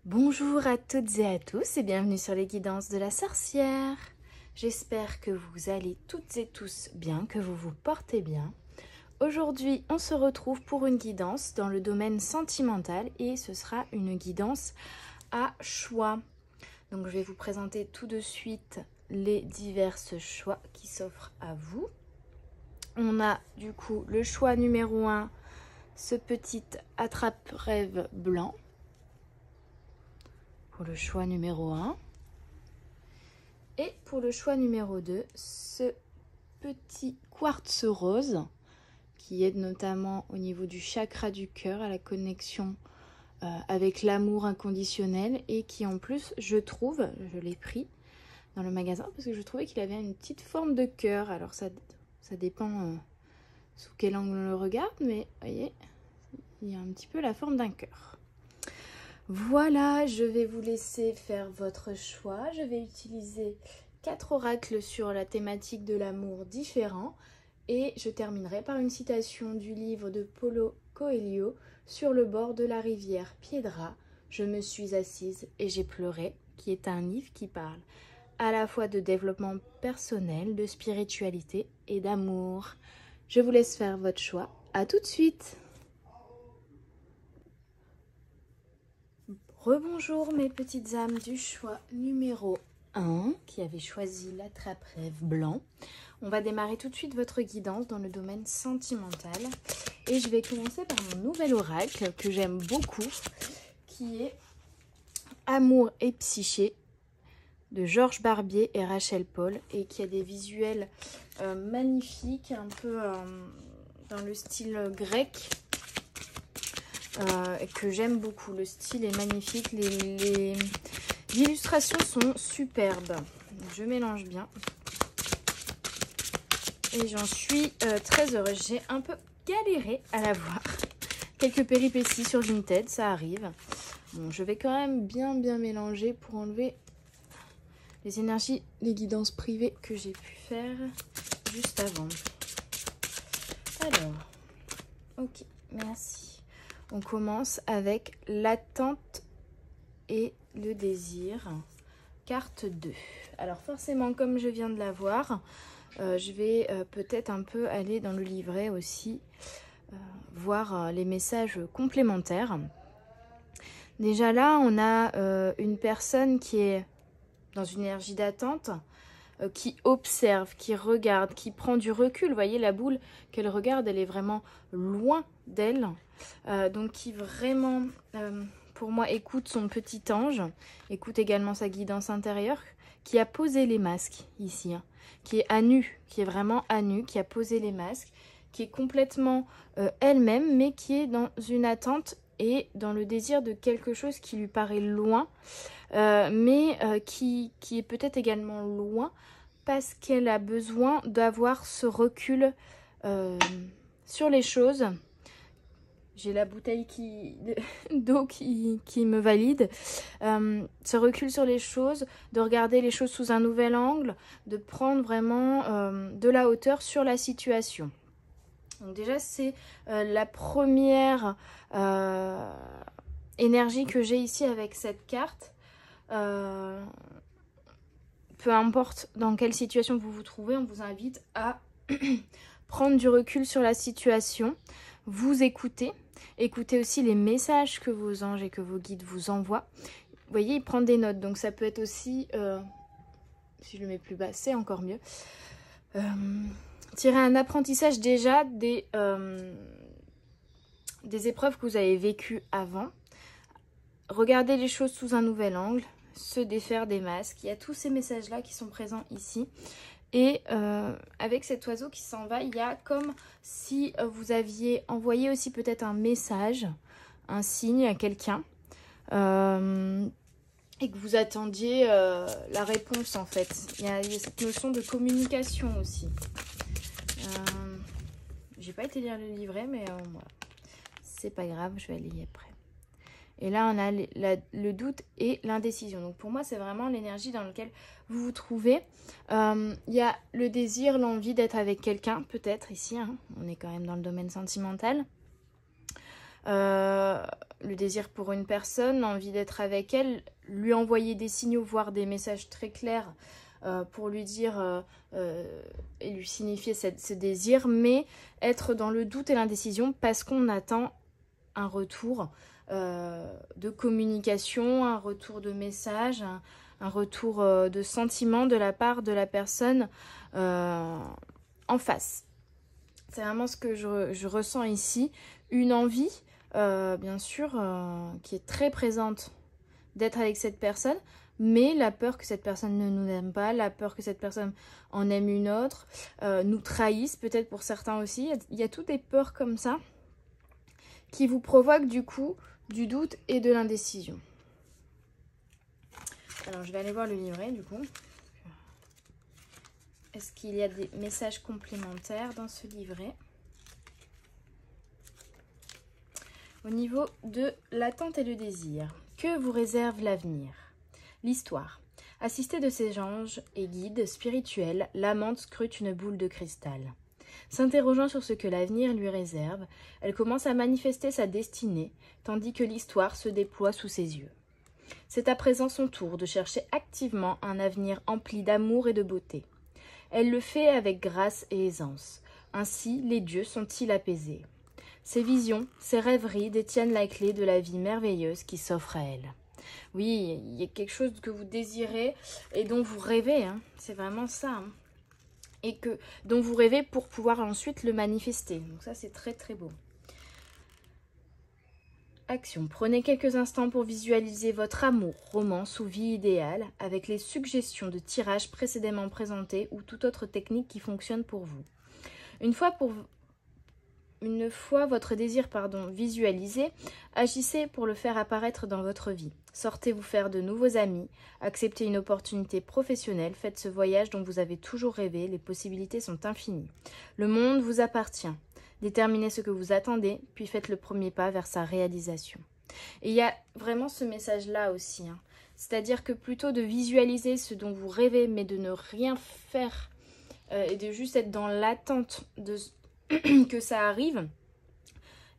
Bonjour à toutes et à tous et bienvenue sur les guidances de la sorcière. J'espère que vous allez toutes et tous bien, que vous vous portez bien. Aujourd'hui, on se retrouve pour une guidance dans le domaine sentimental et ce sera une guidance à choix. Donc je vais vous présenter tout de suite les divers choix qui s'offrent à vous. On a du coup le choix numéro 1, ce petit attrape-rêve blanc. Pour le choix numéro 1. Et pour le choix numéro 2, ce petit quartz rose qui aide notamment au niveau du chakra du cœur, à la connexion avec l'amour inconditionnel et qui en plus, je trouve, je l'ai pris dans le magasin parce que je trouvais qu'il avait une petite forme de cœur. Alors ça dépend sous quel angle on le regarde, mais vous voyez, il y a un petit peu la forme d'un cœur. Voilà, je vais vous laisser faire votre choix. Je vais utiliser 4 oracles sur la thématique de l'amour différents et je terminerai par une citation du livre de Paulo Coelho, Sur le bord de la rivière Piedra, je me suis assise et j'ai pleuré, qui est un livre qui parle à la fois de développement personnel, de spiritualité et d'amour. Je vous laisse faire votre choix. À tout de suite. Rebonjour mes petites âmes du choix numéro 1 qui avait choisi l'attrape-rêve blanc. On va démarrer tout de suite votre guidance dans le domaine sentimental. Et je vais commencer par mon nouvel oracle que j'aime beaucoup, qui est Amour et psyché de Georges Barbier et Rachel Paul et qui a des visuels magnifiques, un peu dans le style grec. Que j'aime beaucoup. Le style est magnifique, les illustrations sont superbes. Je mélange bien et j'en suis très heureuse. J'ai un peu galéré à la voir. Quelques péripéties sur Vinted, ça arrive. Bon, je vais quand même bien mélanger pour enlever les énergies, les guidances privées que j'ai pu faire juste avant. Alors, ok, merci. On commence avec l'attente et le désir, carte 2. Alors forcément, comme je viens de la voir, je vais peut-être un peu aller dans le livret aussi, voir les messages complémentaires. Déjà là, on a une personne qui est dans une énergie d'attente, qui observe, qui regarde, qui prend du recul. Vous voyez la boule qu'elle regarde, elle est vraiment loin d'elle. Donc qui vraiment, pour moi, écoute son petit ange, écoute également sa guidance intérieure, qui a posé les masques ici, hein, qui est à nu, qui est vraiment à nu, qui a posé les masques, qui est complètement elle-même, mais qui est dans une attente et dans le désir de quelque chose qui lui paraît loin, mais qui est peut-être également loin parce qu'elle a besoin d'avoir ce recul sur les choses. J'ai la bouteille d'eau qui me valide. Ce recul sur les choses, de regarder les choses sous un nouvel angle, de prendre vraiment de la hauteur sur la situation. Donc déjà, c'est la première énergie que j'ai ici avec cette carte. Peu importe dans quelle situation vous vous trouvez, on vous invite à prendre du recul sur la situation, vous écoutez. Écoutez aussi les messages que vos anges et que vos guides vous envoient. Vous voyez, ils prennent des notes. Donc ça peut être aussi, si je le mets plus bas, c'est encore mieux. Tirer un apprentissage déjà des épreuves que vous avez vécues avant. Regardez les choses sous un nouvel angle. Se défaire des masques. Il y a tous ces messages-là qui sont présents ici. Et avec cet oiseau qui s'en va, il y a comme si vous aviez envoyé aussi peut-être un message, un signe à quelqu'un, et que vous attendiez la réponse en fait. Il y a cette notion de communication aussi. J'ai pas été lire le livret, mais voilà. C'est pas grave, je vais aller y après. Et là, on a le doute et l'indécision. Donc pour moi, c'est vraiment l'énergie dans laquelle vous vous trouvez. Il y a le désir, l'envie d'être avec quelqu'un, peut-être ici. Hein, on est quand même dans le domaine sentimental. le désir pour une personne, envie d'être avec elle, lui envoyer des signaux, voire des messages très clairs pour lui dire et lui signifier ce désir, mais être dans le doute et l'indécision parce qu'on attend un retour de communication, un retour de message, un retour de sentiment de la part de la personne en face. C'est vraiment ce que je ressens ici. Une envie, bien sûr, qui est très présente d'être avec cette personne, mais la peur que cette personne ne nous aime pas, la peur que cette personne en aime une autre, nous trahisse peut-être pour certains aussi. Il y a toutes des peurs comme ça qui vous provoquent du coup du doute et de l'indécision. Alors je vais aller voir le livret du coup. Est-ce qu'il y a des messages complémentaires dans ce livret? Au niveau de l'attente et le désir, que vous réserve l'avenir? L'histoire. Assistée de ses anges et guides spirituels, l'amante scrute une boule de cristal. S'interrogeant sur ce que l'avenir lui réserve, elle commence à manifester sa destinée, tandis que l'histoire se déploie sous ses yeux. C'est à présent son tour de chercher activement un avenir empli d'amour et de beauté. Elle le fait avec grâce et aisance. Ainsi, les dieux sont-ils apaisés. Ses visions, ses rêveries détiennent la clé de la vie merveilleuse qui s'offre à elle. Oui, il y a quelque chose que vous désirez et dont vous rêvez, hein. C'est vraiment ça. Hein. Et dont vous rêvez pour pouvoir ensuite le manifester. Donc ça, c'est très très beau. Action. Prenez quelques instants pour visualiser votre amour, romance ou vie idéale avec les suggestions de tirage précédemment présentées ou toute autre technique qui fonctionne pour vous. Une fois votre désir visualisé, agissez pour le faire apparaître dans votre vie. Sortez vous faire de nouveaux amis, acceptez une opportunité professionnelle, faites ce voyage dont vous avez toujours rêvé, les possibilités sont infinies. Le monde vous appartient. Déterminez ce que vous attendez, puis faites le premier pas vers sa réalisation. Et il y a vraiment ce message-là aussi. Hein. C'est-à-dire que plutôt de visualiser ce dont vous rêvez, mais de ne rien faire et de juste être dans l'attente de que ça arrive,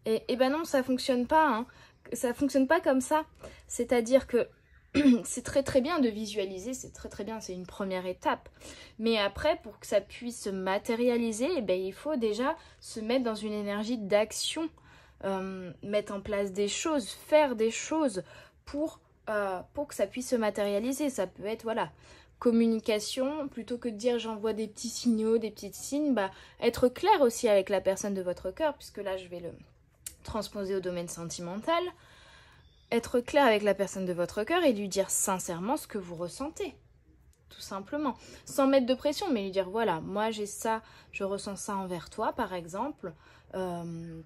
et ben non, ça fonctionne pas. Hein. Ça fonctionne pas comme ça. C'est-à-dire que c'est très très bien de visualiser, c'est très très bien, c'est une première étape. Mais après, pour que ça puisse se matérialiser, eh ben, il faut déjà se mettre dans une énergie d'action, mettre en place des choses, faire des choses pour que ça puisse se matérialiser. Ça peut être, voilà, communication, plutôt que de dire j'envoie des petits signaux, des petits signes, bah, être clair aussi avec la personne de votre cœur, puisque là je vais le transposer au domaine sentimental. Être clair avec la personne de votre cœur et lui dire sincèrement ce que vous ressentez, tout simplement, sans mettre de pression, mais lui dire voilà, moi j'ai ça, je ressens ça envers toi par exemple, il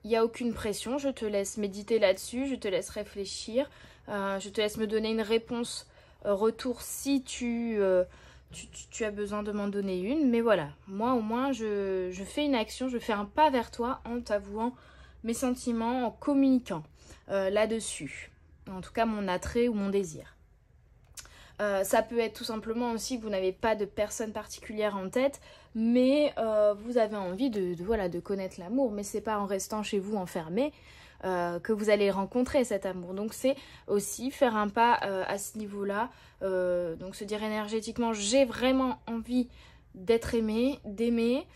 n'y a aucune pression, je te laisse méditer là-dessus, je te laisse réfléchir, je te laisse me donner une réponse retour si tu as besoin de m'en donner une, mais voilà, moi au moins je fais une action, je fais un pas vers toi en t'avouant mes sentiments, en communiquant là-dessus, en tout cas mon attrait ou mon désir. Ça peut être tout simplement aussi que vous n'avez pas de personne particulière en tête, mais vous avez envie de connaître l'amour, mais c'est pas en restant chez vous enfermé que vous allez rencontrer cet amour. Donc c'est aussi faire un pas à ce niveau-là, donc se dire énergétiquement j'ai vraiment envie d'être aimé, d'aimer,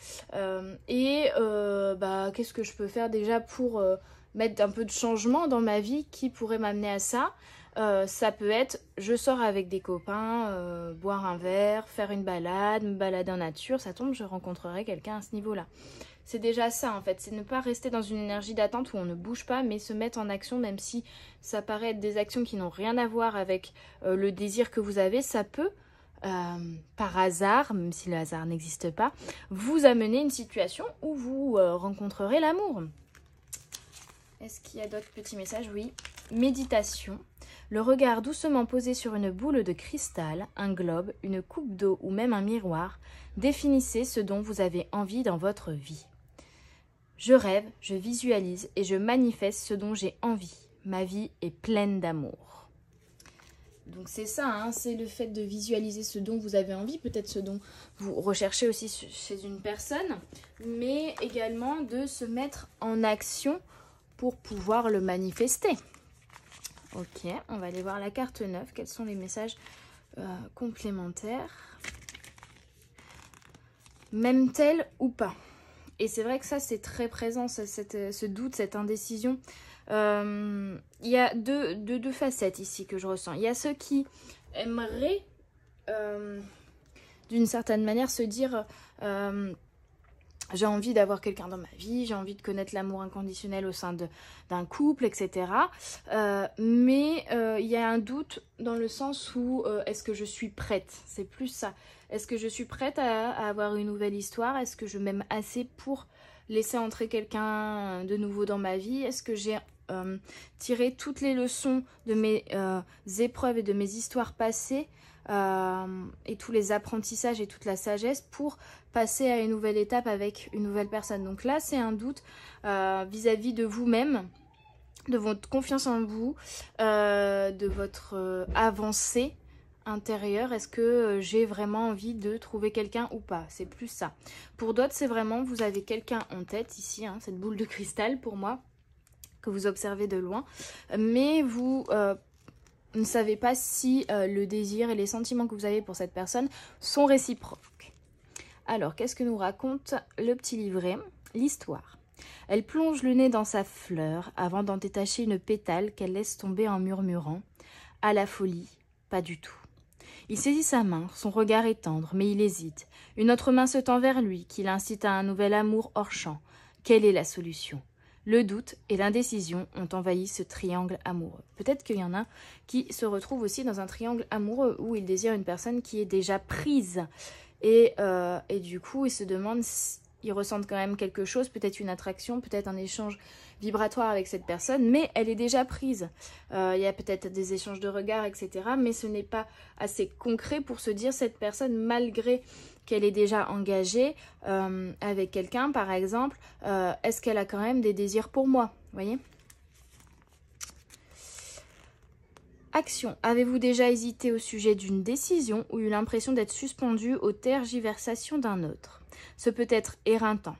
qu'est-ce que je peux faire déjà pour mettre un peu de changement dans ma vie qui pourrait m'amener à ça. Ça peut être, je sors avec des copains, boire un verre, faire une balade, me balader en nature, ça tombe, je rencontrerai quelqu'un à ce niveau-là. C'est déjà ça en fait, c'est ne pas rester dans une énergie d'attente où on ne bouge pas, mais se mettre en action, même si ça paraît être des actions qui n'ont rien à voir avec le désir que vous avez, ça peut, par hasard, même si le hasard n'existe pas, vous amener une situation où vous rencontrerez l'amour. Est-ce qu'il y a d'autres petits messages? Oui. Méditation. Le regard doucement posé sur une boule de cristal, un globe, une coupe d'eau ou même un miroir, définissez ce dont vous avez envie dans votre vie. Je rêve, je visualise et je manifeste ce dont j'ai envie. Ma vie est pleine d'amour. Donc c'est ça, hein, c'est le fait de visualiser ce dont vous avez envie, peut-être ce dont vous recherchez aussi chez une personne, mais également de se mettre en action pour pouvoir le manifester. Ok, on va aller voir la carte 9. Quels sont les messages complémentaires? M'aime-t-elle ou pas? Et c'est vrai que ça, c'est très présent, ce doute, cette indécision. Il y a deux facettes ici que je ressens. Il y a ceux qui aimeraient, d'une certaine manière, se dire j'ai envie d'avoir quelqu'un dans ma vie, j'ai envie de connaître l'amour inconditionnel au sein d'un couple, etc. Mais il y a un doute dans le sens où est-ce que je suis prête? C'est plus ça. Est-ce que je suis prête à avoir une nouvelle histoire? Est-ce que je m'aime assez pour laisser entrer quelqu'un de nouveau dans ma vie? Est-ce que j'ai tiré toutes les leçons de mes épreuves et de mes histoires passées et tous les apprentissages et toute la sagesse pour passer à une nouvelle étape avec une nouvelle personne? Donc là, c'est un doute vis-à-vis de vous-même, de votre confiance en vous, de votre avancée intérieure. Est-ce que j'ai vraiment envie de trouver quelqu'un ou pas? C'est plus ça. Pour d'autres, c'est vraiment, vous avez quelqu'un en tête ici, hein, cette boule de cristal pour moi, que vous observez de loin, mais vous ne savez pas si le désir et les sentiments que vous avez pour cette personne sont réciproques. Alors, qu'est-ce que nous raconte le petit livret? L'histoire. Elle plonge le nez dans sa fleur avant d'en détacher une pétale qu'elle laisse tomber en murmurant « À la folie, pas du tout ». Il saisit sa main, son regard est tendre, mais il hésite. Une autre main se tend vers lui, qui l'incite à un nouvel amour hors champ. Quelle est la solution? Le doute et l'indécision ont envahi ce triangle amoureux. Peut-être qu'il y en a qui se retrouvent aussi dans un triangle amoureux où ils désirent une personne qui est déjà prise. Et du coup, ils se demandent, ils ressentent quand même quelque chose, peut-être une attraction, peut-être un échange vibratoire avec cette personne, mais elle est déjà prise. Il y a peut-être des échanges de regards, etc. Mais ce n'est pas assez concret pour se dire cette personne, malgré qu'elle est déjà engagée avec quelqu'un, par exemple, est-ce qu'elle a quand même des désirs pour moi? Vous voyez? Action. Avez-vous déjà hésité au sujet d'une décision ou eu l'impression d'être suspendu aux tergiversations d'un autre? Ce peut être éreintant.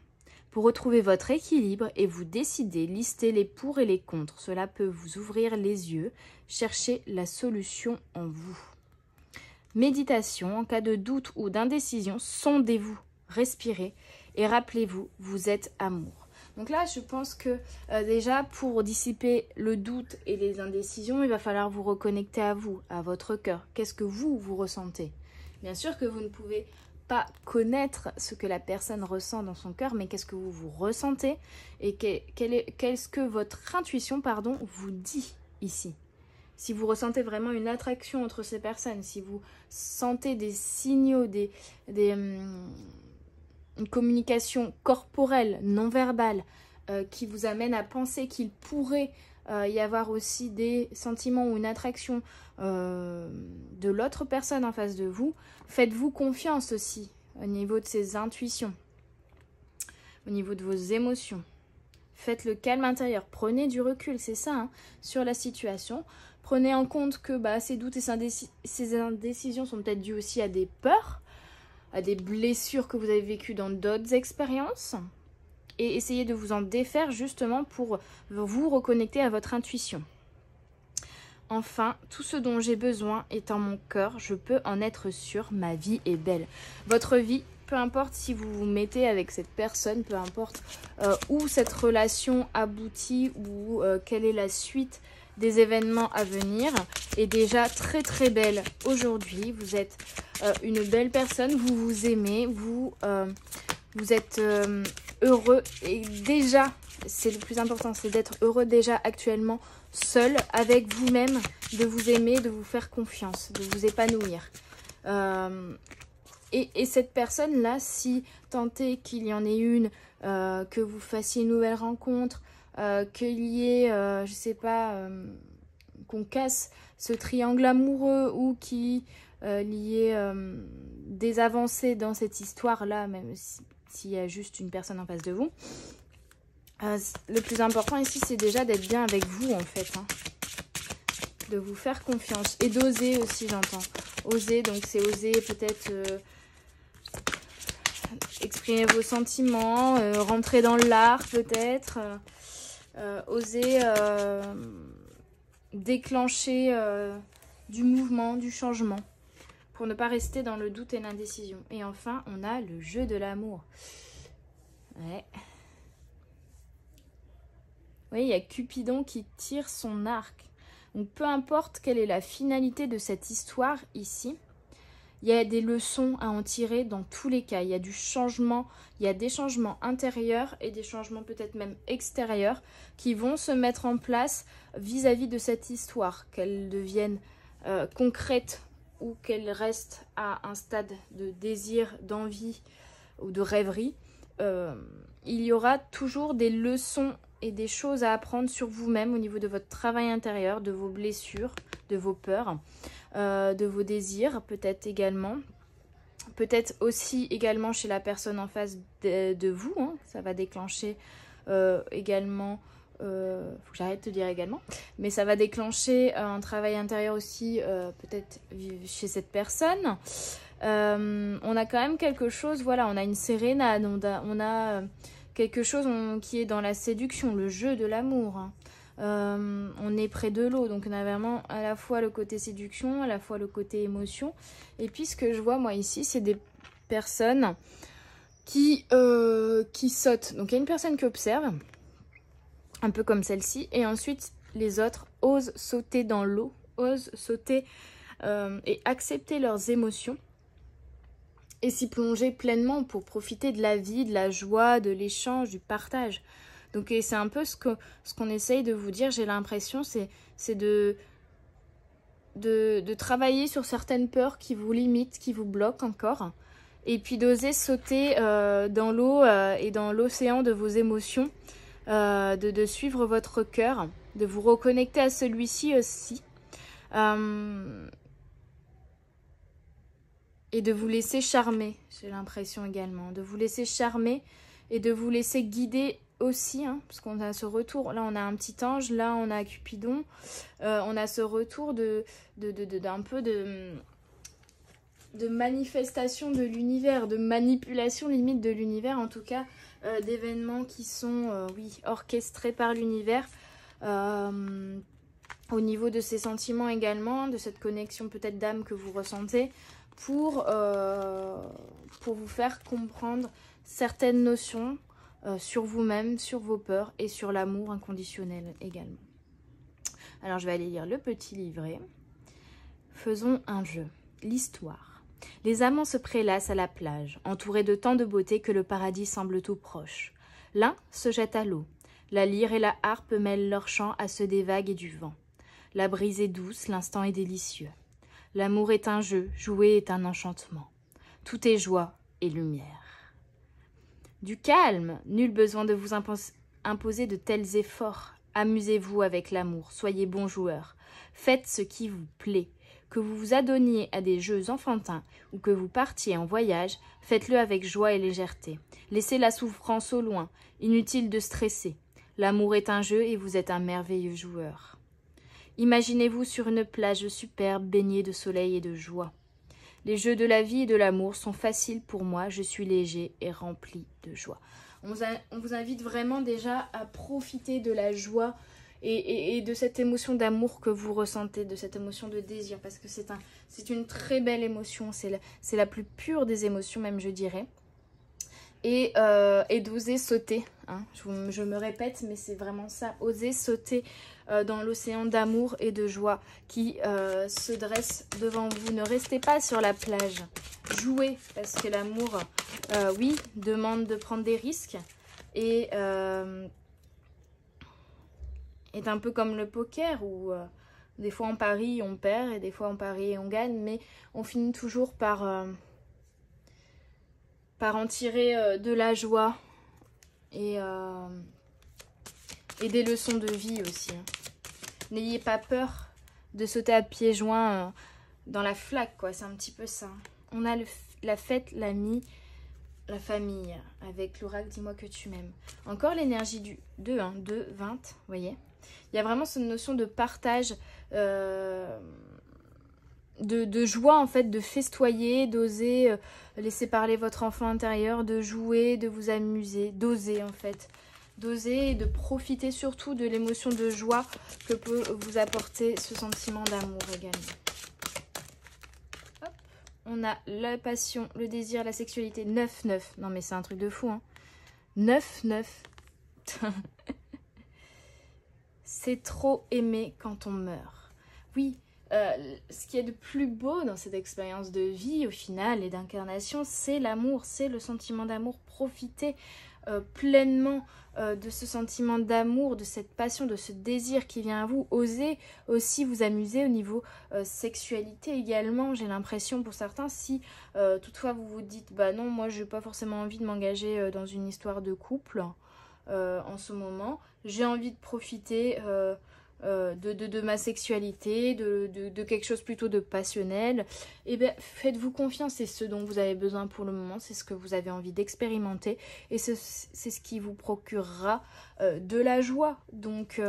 Pour retrouver votre équilibre et vous décider, listez les pour et les contre. Cela peut vous ouvrir les yeux. Cherchez la solution en vous. Méditation. En cas de doute ou d'indécision, sondez-vous, respirez et rappelez-vous, vous êtes amour. Donc là, je pense que déjà, pour dissiper le doute et les indécisions, il va falloir vous reconnecter à vous, à votre cœur. Qu'est-ce que vous ressentez? Bien sûr que vous ne pouvez pas connaître ce que la personne ressent dans son cœur, mais qu'est-ce que vous ressentez et qu'est-ce que votre intuition, vous dit ici. Si vous ressentez vraiment une attraction entre ces personnes, si vous sentez des signaux, une communication corporelle, non verbale, qui vous amène à penser qu'il pourrait y avoir aussi des sentiments ou une attraction de l'autre personne en face de vous, faites-vous confiance aussi au niveau de ces intuitions, au niveau de vos émotions. Faites le calme intérieur, prenez du recul, c'est ça, hein, sur la situation. Prenez en compte que ces doutes et ces indécisions sont peut-être dues aussi à des peurs, à des blessures que vous avez vécues dans d'autres expériences. Et essayez de vous en défaire justement pour vous reconnecter à votre intuition. Enfin, tout ce dont j'ai besoin est en mon cœur, je peux en être sûre, ma vie est belle. Votre vie, peu importe si vous vous mettez avec cette personne, peu importe où cette relation aboutit ou quelle est la suite des événements à venir, est déjà très très belle aujourd'hui. Vous êtes une belle personne, vous vous aimez, vous êtes heureux et déjà, c'est le plus important, c'est d'être heureux déjà actuellement seul avec vous-même, de vous aimer, de vous faire confiance, de vous épanouir. Et cette personne-là, si tant est qu'il y en ait une, que vous fassiez une nouvelle rencontre, qu'il y ait, je sais pas, qu'on casse ce triangle amoureux ou qu'il y ait des avancées dans cette histoire-là, même s'il y a juste une personne en face de vous. Le plus important ici, c'est déjà d'être bien avec vous, en fait. Hein. De vous faire confiance. Et d'oser aussi, j'entends. Oser, donc c'est oser peut-être exprimer vos sentiments, rentrer dans l'art peut-être. Osez déclencher du mouvement, du changement, pour ne pas rester dans le doute et l'indécision. Et enfin, on a le jeu de l'amour. Ouais. Oui, il y a Cupidon qui tire son arc. Donc, peu importe quelle est la finalité de cette histoire ici, il y a des leçons à en tirer dans tous les cas. Il y a du changement, il y a des changements intérieurs et des changements peut-être même extérieurs qui vont se mettre en place vis-à-vis de cette histoire, qu'elle devienne concrète ou qu'elle reste à un stade de désir, d'envie ou de rêverie. Il y aura toujours des leçons et des choses à apprendre sur vous-même au niveau de votre travail intérieur, de vos blessures, de vos peurs, de vos désirs peut-être également. Peut-être aussi également chez la personne en face de vous. Hein. Ça va déclencher également, faut que j'arrête de dire également, mais ça va déclencher un travail intérieur aussi peut-être chez cette personne. On a quand même quelque chose, voilà, on a une sérénade, on a quelque chose qui est dans la séduction, le jeu de l'amour. Hein. On est près de l'eau, donc on a vraiment à la fois le côté séduction, à la fois le côté émotion. Et puis ce que je vois moi ici, c'est des personnes qui sautent. Donc il y a une personne qui observe, un peu comme celle-ci, et ensuite les autres osent sauter dans l'eau, osent sauter et accepter leurs émotions et s'y plonger pleinement pour profiter de la vie, de la joie, de l'échange, du partage. Donc c'est un peu ce qu'on essaye de vous dire, j'ai l'impression, c'est de travailler sur certaines peurs qui vous limitent, qui vous bloquent encore, et puis d'oser sauter dans l'eau et dans l'océan de vos émotions, de suivre votre cœur, de vous reconnecter à celui-ci aussi, et de vous laisser charmer, j'ai l'impression également, de vous laisser charmer et de vous laisser guider aussi, hein, parce qu'on a ce retour, là on a un petit ange, là on a Cupidon, on a ce retour d'un peu de manifestation de l'univers, de manipulation limite de l'univers, en tout cas d'événements qui sont oui, orchestrés par l'univers, au niveau de ces sentiments également, de cette connexion peut-être d'âme que vous ressentez, pour vous faire comprendre certaines notions sur vous-même, sur vos peurs et sur l'amour inconditionnel également. Alors je vais aller lire le petit livret. Faisons un jeu. L'histoire. Les amants se prélassent à la plage, entourés de tant de beauté que le paradis semble tout proche. L'un se jette à l'eau. La lyre et la harpe mêlent leurs chants à ceux des vagues et du vent. La brise est douce, l'instant est délicieux. L'amour est un jeu, jouer est un enchantement. Tout est joie et lumière. Du calme, nul besoin de vous imposer de tels efforts. Amusez-vous avec l'amour, soyez bons joueurs. Faites ce qui vous plaît. Que vous vous adonniez à des jeux enfantins ou que vous partiez en voyage, faites-le avec joie et légèreté. Laissez la souffrance au loin, inutile de stresser. L'amour est un jeu et vous êtes un merveilleux joueur. Imaginez-vous sur une plage superbe baignée de soleil et de joie. Les jeux de la vie et de l'amour sont faciles pour moi, je suis léger et rempli de joie. On vous invite vraiment déjà à profiter de la joie et de cette émotion d'amour que vous ressentez, de cette émotion de désir, parce que c'est une très belle émotion, c'est la plus pure des émotions même, je dirais. Et d'oser sauter, hein. Je me répète, mais c'est vraiment ça, oser sauter dans l'océan d'amour et de joie qui se dresse devant vous. Ne restez pas sur la plage, jouez, parce que l'amour, oui, demande de prendre des risques et est un peu comme le poker où des fois on parie, on perd, et des fois on parie et on gagne, mais on finit toujours par en tirer de la joie et des leçons de vie aussi. Hein. N'ayez pas peur de sauter à pieds joints dans la flaque, quoi. C'est un petit peu ça. On a la fête, l'ami, la famille, avec l'oracle, dis-moi que tu m'aimes. Encore l'énergie du 2, hein, 2, 20, vous voyez. Il y a vraiment cette notion de partage, de joie en fait, de festoyer, d'oser laisser parler votre enfant intérieur, de jouer, de vous amuser, d'oser en fait. d'oser et de profiter surtout de l'émotion de joie que peut vous apporter ce sentiment d'amour également. Hop. On a la passion, le désir, la sexualité. 9-9. Non mais c'est un truc de fou. Hein. 9-9. C'est trop aimer quand on meurt. Oui, ce qui est de plus beau dans cette expérience de vie au final et d'incarnation, c'est l'amour, c'est le sentiment d'amour. Profitez pleinement de ce sentiment d'amour, de cette passion, de ce désir qui vient à vous. Osez aussi vous amuser au niveau sexualité également, j'ai l'impression pour certains. Si toutefois vous vous dites, bah non, moi je n'ai pas forcément envie de m'engager dans une histoire de couple en ce moment, j'ai envie de profiter de ma sexualité, de quelque chose plutôt de passionnel, et bien faites-vous confiance, c'est ce dont vous avez besoin pour le moment, c'est ce que vous avez envie d'expérimenter, et c'est ce qui vous procurera de la joie. Donc,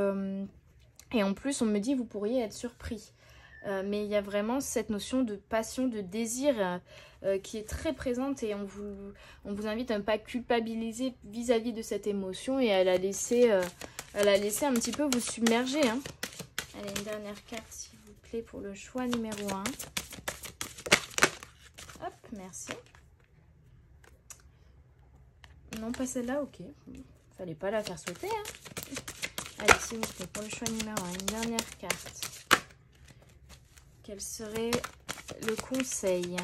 et en plus on me dit vous pourriez être surpris. Mais il y a vraiment cette notion de passion, de désir qui est très présente, et on vous invite à ne pas culpabiliser vis-à-vis de cette émotion et à la laisser un petit peu vous submerger. Hein. Allez, une dernière carte s'il vous plaît pour le choix numéro 1. Hop, merci. Non, pas celle-là, ok. Fallait pas la faire sauter. Hein. Allez, s'il vous plaît, pour le choix numéro 1, une dernière carte. Quel serait le conseil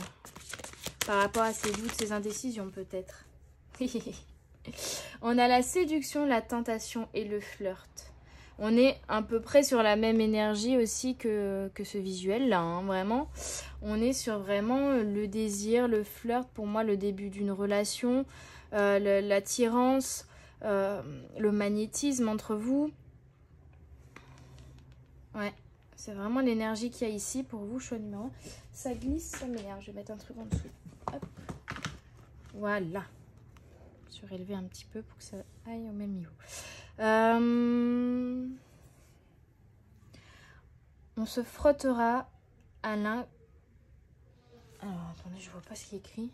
par rapport à ces doutes, ces indécisions peut-être? On a la séduction, la tentation et le flirt. On est à peu près sur la même énergie aussi que ce visuel-là, hein, vraiment. On est sur vraiment le désir, le flirt, pour moi le début d'une relation, l'attirance, le magnétisme entre vous. Ouais. C'est vraiment l'énergie qu'il y a ici pour vous, choix numéro 1. Ça glisse, ça m'énerve. Je vais mettre un truc en dessous. Hop. Voilà. Surélever un petit peu pour que ça aille au même niveau. On se frottera à l'un... Alors, attendez, je vois pas ce qui est écrit.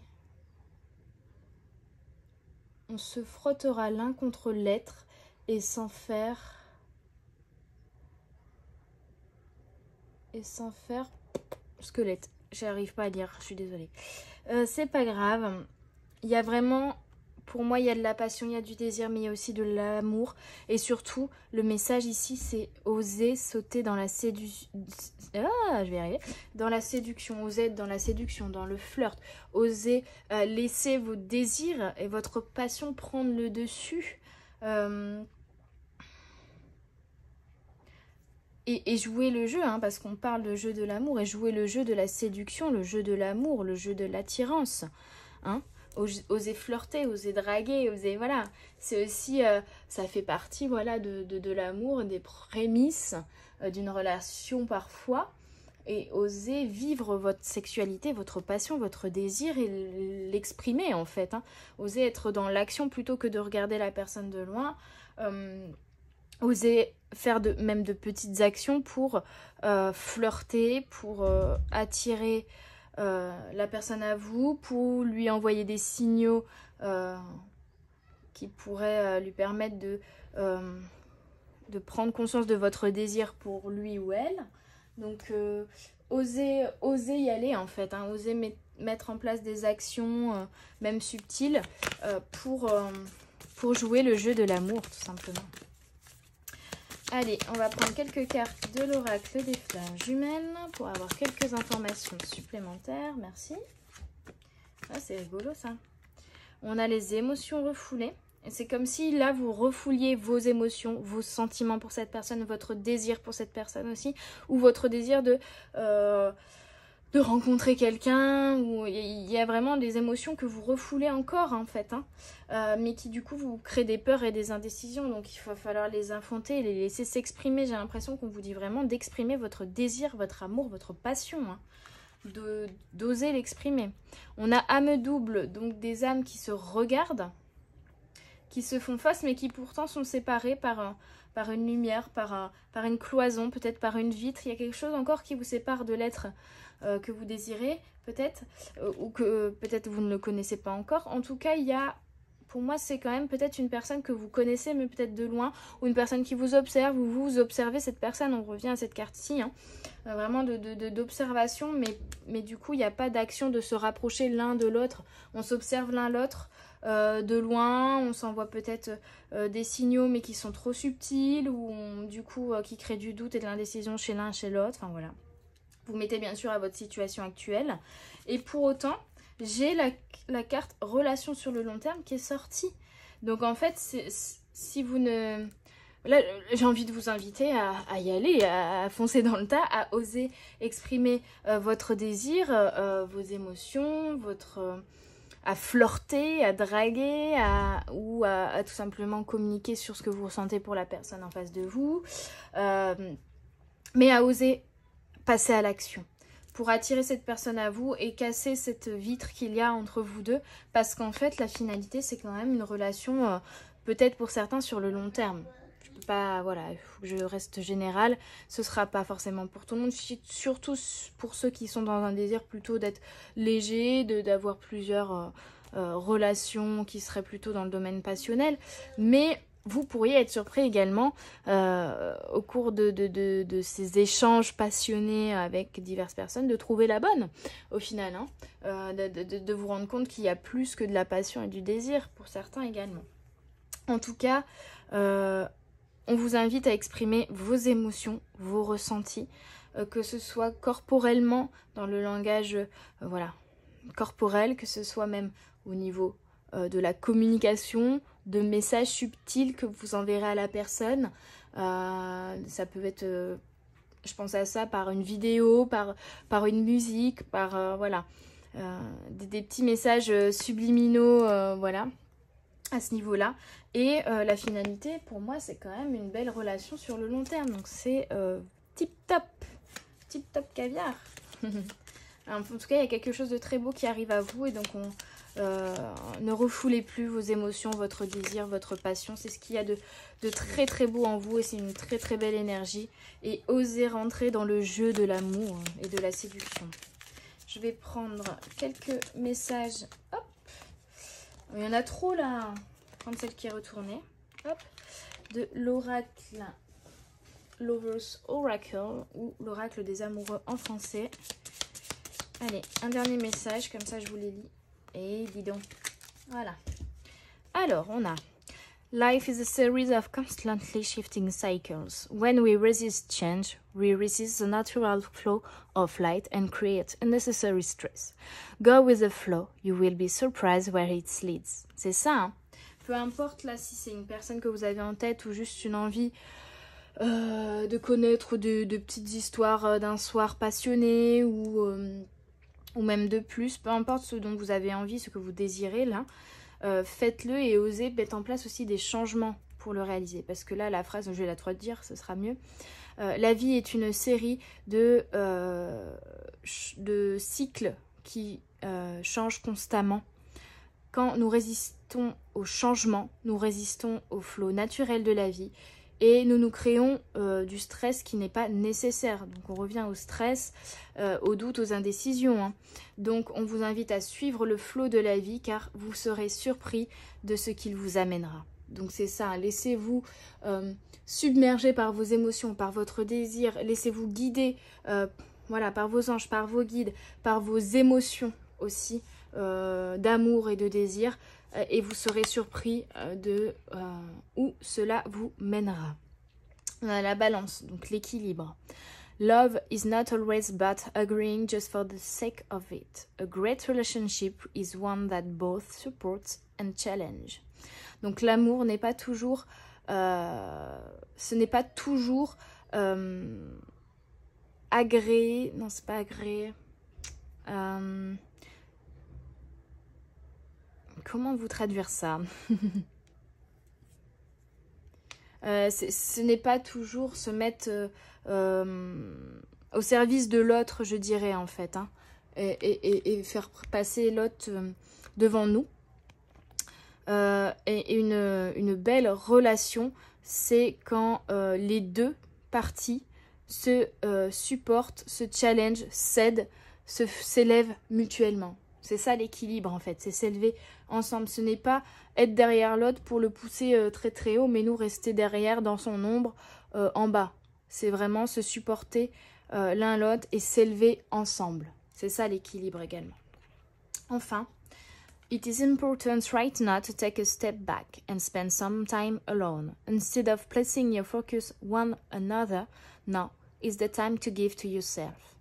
On se frottera l'un contre l'être et sans faire squelette. J'arrive pas à lire, je suis désolée. C'est pas grave. Il y a vraiment, pour moi, il y a de la passion, il y a du désir, mais il y a aussi de l'amour. Et surtout, le message ici, c'est oser sauter dans la séduction. Ah, je vais y arriver. Dans la séduction, oser être dans la séduction, dans le flirt. Oser laisser vos désirs et votre passion prendre le dessus. Et jouer le jeu, hein, parce qu'on parle de jeu de l'amour, et jouer le jeu de la séduction, le jeu de l'amour, le jeu de l'attirance. Hein. Oser flirter, oser draguer, oser... Voilà. C'est aussi... ça fait partie, voilà, de l'amour, des prémices d'une relation parfois. Et oser vivre votre sexualité, votre passion, votre désir et l'exprimer, en fait. Hein. Oser être dans l'action plutôt que de regarder la personne de loin. Oser faire même de petites actions pour flirter, pour attirer la personne à vous, pour lui envoyer des signaux qui pourraient lui permettre de prendre conscience de votre désir pour lui ou elle. Donc, oser y aller en fait, hein, oser mettre en place des actions, même subtiles, pour jouer le jeu de l'amour, tout simplement. Allez, on va prendre quelques cartes de l'oracle des flammes jumelles pour avoir quelques informations supplémentaires. Merci. Ah, c'est rigolo ça. On a les émotions refoulées. Et c'est comme si là, vous refouliez vos émotions, vos sentiments pour cette personne, votre désir pour cette personne aussi, ou votre désir de rencontrer quelqu'un, ou il y a vraiment des émotions que vous refoulez encore en fait, hein, mais qui du coup vous créent des peurs et des indécisions, donc il va falloir les affronter, les laisser s'exprimer. J'ai l'impression qu'on vous dit vraiment d'exprimer votre désir, votre amour, votre passion, hein, d'oser l'exprimer. On a âme double, donc des âmes qui se regardent, qui se font face, mais qui pourtant sont séparées par une lumière, par une cloison, peut-être par une vitre. Il y a quelque chose encore qui vous sépare de l'être que vous désirez, peut-être, ou que peut-être vous ne le connaissez pas encore. En tout cas, il y a pour moi, c'est quand même peut-être une personne que vous connaissez, mais peut-être de loin, ou une personne qui vous observe, ou vous observez cette personne. On revient à cette carte-ci, hein. Vraiment d'observation, mais du coup, il n'y a pas d'action de se rapprocher l'un de l'autre. On s'observe l'un l'autre de loin, on s'envoie peut-être des signaux, mais qui sont trop subtils, ou du coup, qui créent du doute et de l'indécision chez l'un et chez l'autre. Enfin, voilà. Vous mettez bien sûr à votre situation actuelle. Et pour autant, j'ai la carte relation sur le long terme qui est sortie. Donc en fait, si vous ne... Là, j'ai envie de vous inviter à y aller, à foncer dans le tas, à oser exprimer votre désir, vos émotions, à flirter, à draguer, ou à tout simplement communiquer sur ce que vous ressentez pour la personne en face de vous. Mais à oser passer à l'action pour attirer cette personne à vous et casser cette vitre qu'il y a entre vous deux, parce qu'en fait la finalité c'est quand même une relation peut-être pour certains sur le long terme. Je peux pas, voilà, il faut que je reste générale, ce sera pas forcément pour tout le monde, surtout pour ceux qui sont dans un désir plutôt d'être léger, d'avoir plusieurs relations qui seraient plutôt dans le domaine passionnel, mais vous pourriez être surpris également au cours de ces échanges passionnés avec diverses personnes de trouver la bonne au final, hein, de vous rendre compte qu'il y a plus que de la passion et du désir pour certains également. En tout cas, on vous invite à exprimer vos émotions, vos ressentis, que ce soit corporellement dans le langage voilà, corporel, que ce soit même au niveau de la communication, de messages subtils que vous enverrez à la personne. Ça peut être, je pense à ça, par une vidéo, par une musique, par voilà, des petits messages subliminaux, voilà, à ce niveau-là. Et la finalité, pour moi, c'est quand même une belle relation sur le long terme. Donc c'est tip top caviar. En tout cas, il y a quelque chose de très beau qui arrive à vous, et donc ne refoulez plus vos émotions, votre désir, votre passion. C'est ce qu'il y a de très très beau en vous, et c'est une très très belle énergie. Et osez rentrer dans le jeu de l'amour et de la séduction. Je vais prendre quelques messages. Hop, il y en a trop là. Je vais prendre celle qui est retournée. Hop, de l'oracle, Lovers Oracle, ou l'oracle des amoureux en français. Allez, un dernier message, comme ça je vous les lis. Et dis donc, voilà. Alors, on a Life is a series of constantly shifting cycles. When we resist change, we resist the natural flow of light and create unnecessary stress. Go with the flow, you will be surprised where it leads. C'est ça, hein. Peu importe là si c'est une personne que vous avez en tête ou juste une envie de connaître de petites histoires d'un soir passionné, ou même de plus, peu importe ce dont vous avez envie, ce que vous désirez là, faites-le, et osez mettre en place aussi des changements pour le réaliser. Parce que là, la phrase, je vais la traduire, ce sera mieux. La vie est une série de cycles qui changent constamment. Quand nous résistons au changement, nous résistons au flot naturel de la vie, et nous créons du stress qui n'est pas nécessaire. Donc on revient au stress, aux doutes, aux indécisions, hein. Donc on vous invite à suivre le flot de la vie, car vous serez surpris de ce qu'il vous amènera. Donc c'est ça, laissez-vous submerger par vos émotions, par votre désir, laissez-vous guider voilà, par vos anges, par vos guides, par vos émotions aussi, d'amour et de désir. Et vous serez surpris de où cela vous mènera. On a la balance, donc l'équilibre. Love is not always about agreeing just for the sake of it. A great relationship is one that both supports and challenge. Donc l'amour n'est pas toujours, ce n'est pas toujours agréé, non c'est pas agréé. Comment vous traduire ça? Ce n'est pas toujours se mettre au service de l'autre, je dirais en fait, hein, et faire passer l'autre devant nous. Et une belle relation, c'est quand les deux parties se supportent, se challenge, s'aident, s'élèvent mutuellement. C'est ça l'équilibre en fait, c'est s'élever ensemble. Ce n'est pas être derrière l'autre pour le pousser très très haut, mais nous rester derrière dans son ombre en bas. C'est vraiment se supporter l'un l'autre et s'élever ensemble. C'est ça l'équilibre également. Enfin, it is important right now to take a step back and spend some time alone. Instead of placing your focus one another, now is the time to give to yourself.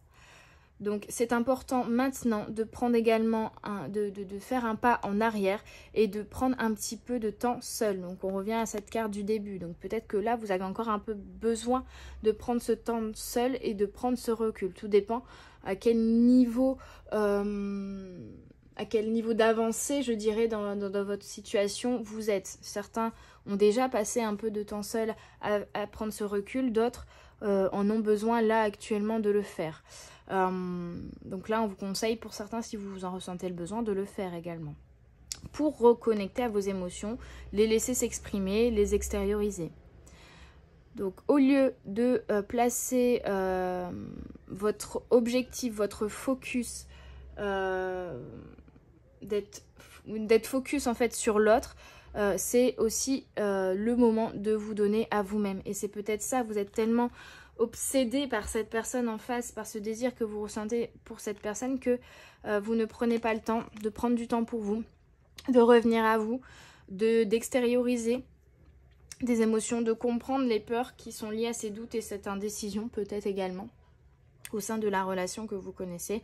Donc c'est important maintenant de prendre également, de faire un pas en arrière et de prendre un petit peu de temps seul. Donc on revient à cette carte du début. Donc peut-être que là vous avez encore un peu besoin de prendre ce temps seul et de prendre ce recul. Tout dépend à quel niveau d'avancée, je dirais, dans votre situation vous êtes. Certains ont déjà passé un peu de temps seul à prendre ce recul, d'autres en ont besoin là actuellement de le faire. Donc là on vous conseille pour certains, si vous en ressentez le besoin, de le faire également. Pour reconnecter à vos émotions, les laisser s'exprimer, les extérioriser. Donc au lieu de placer votre objectif, votre focus, d'être focus en fait sur l'autre, c'est aussi le moment de vous donner à vous-même. Et c'est peut-être ça, vous êtes tellement obsédé par cette personne en face, par ce désir que vous ressentez pour cette personne, que vous ne prenez pas le temps de prendre du temps pour vous, de revenir à vous, d'extérioriser des émotions, de comprendre les peurs qui sont liées à ces doutes et cette indécision peut-être également au sein de la relation que vous connaissez,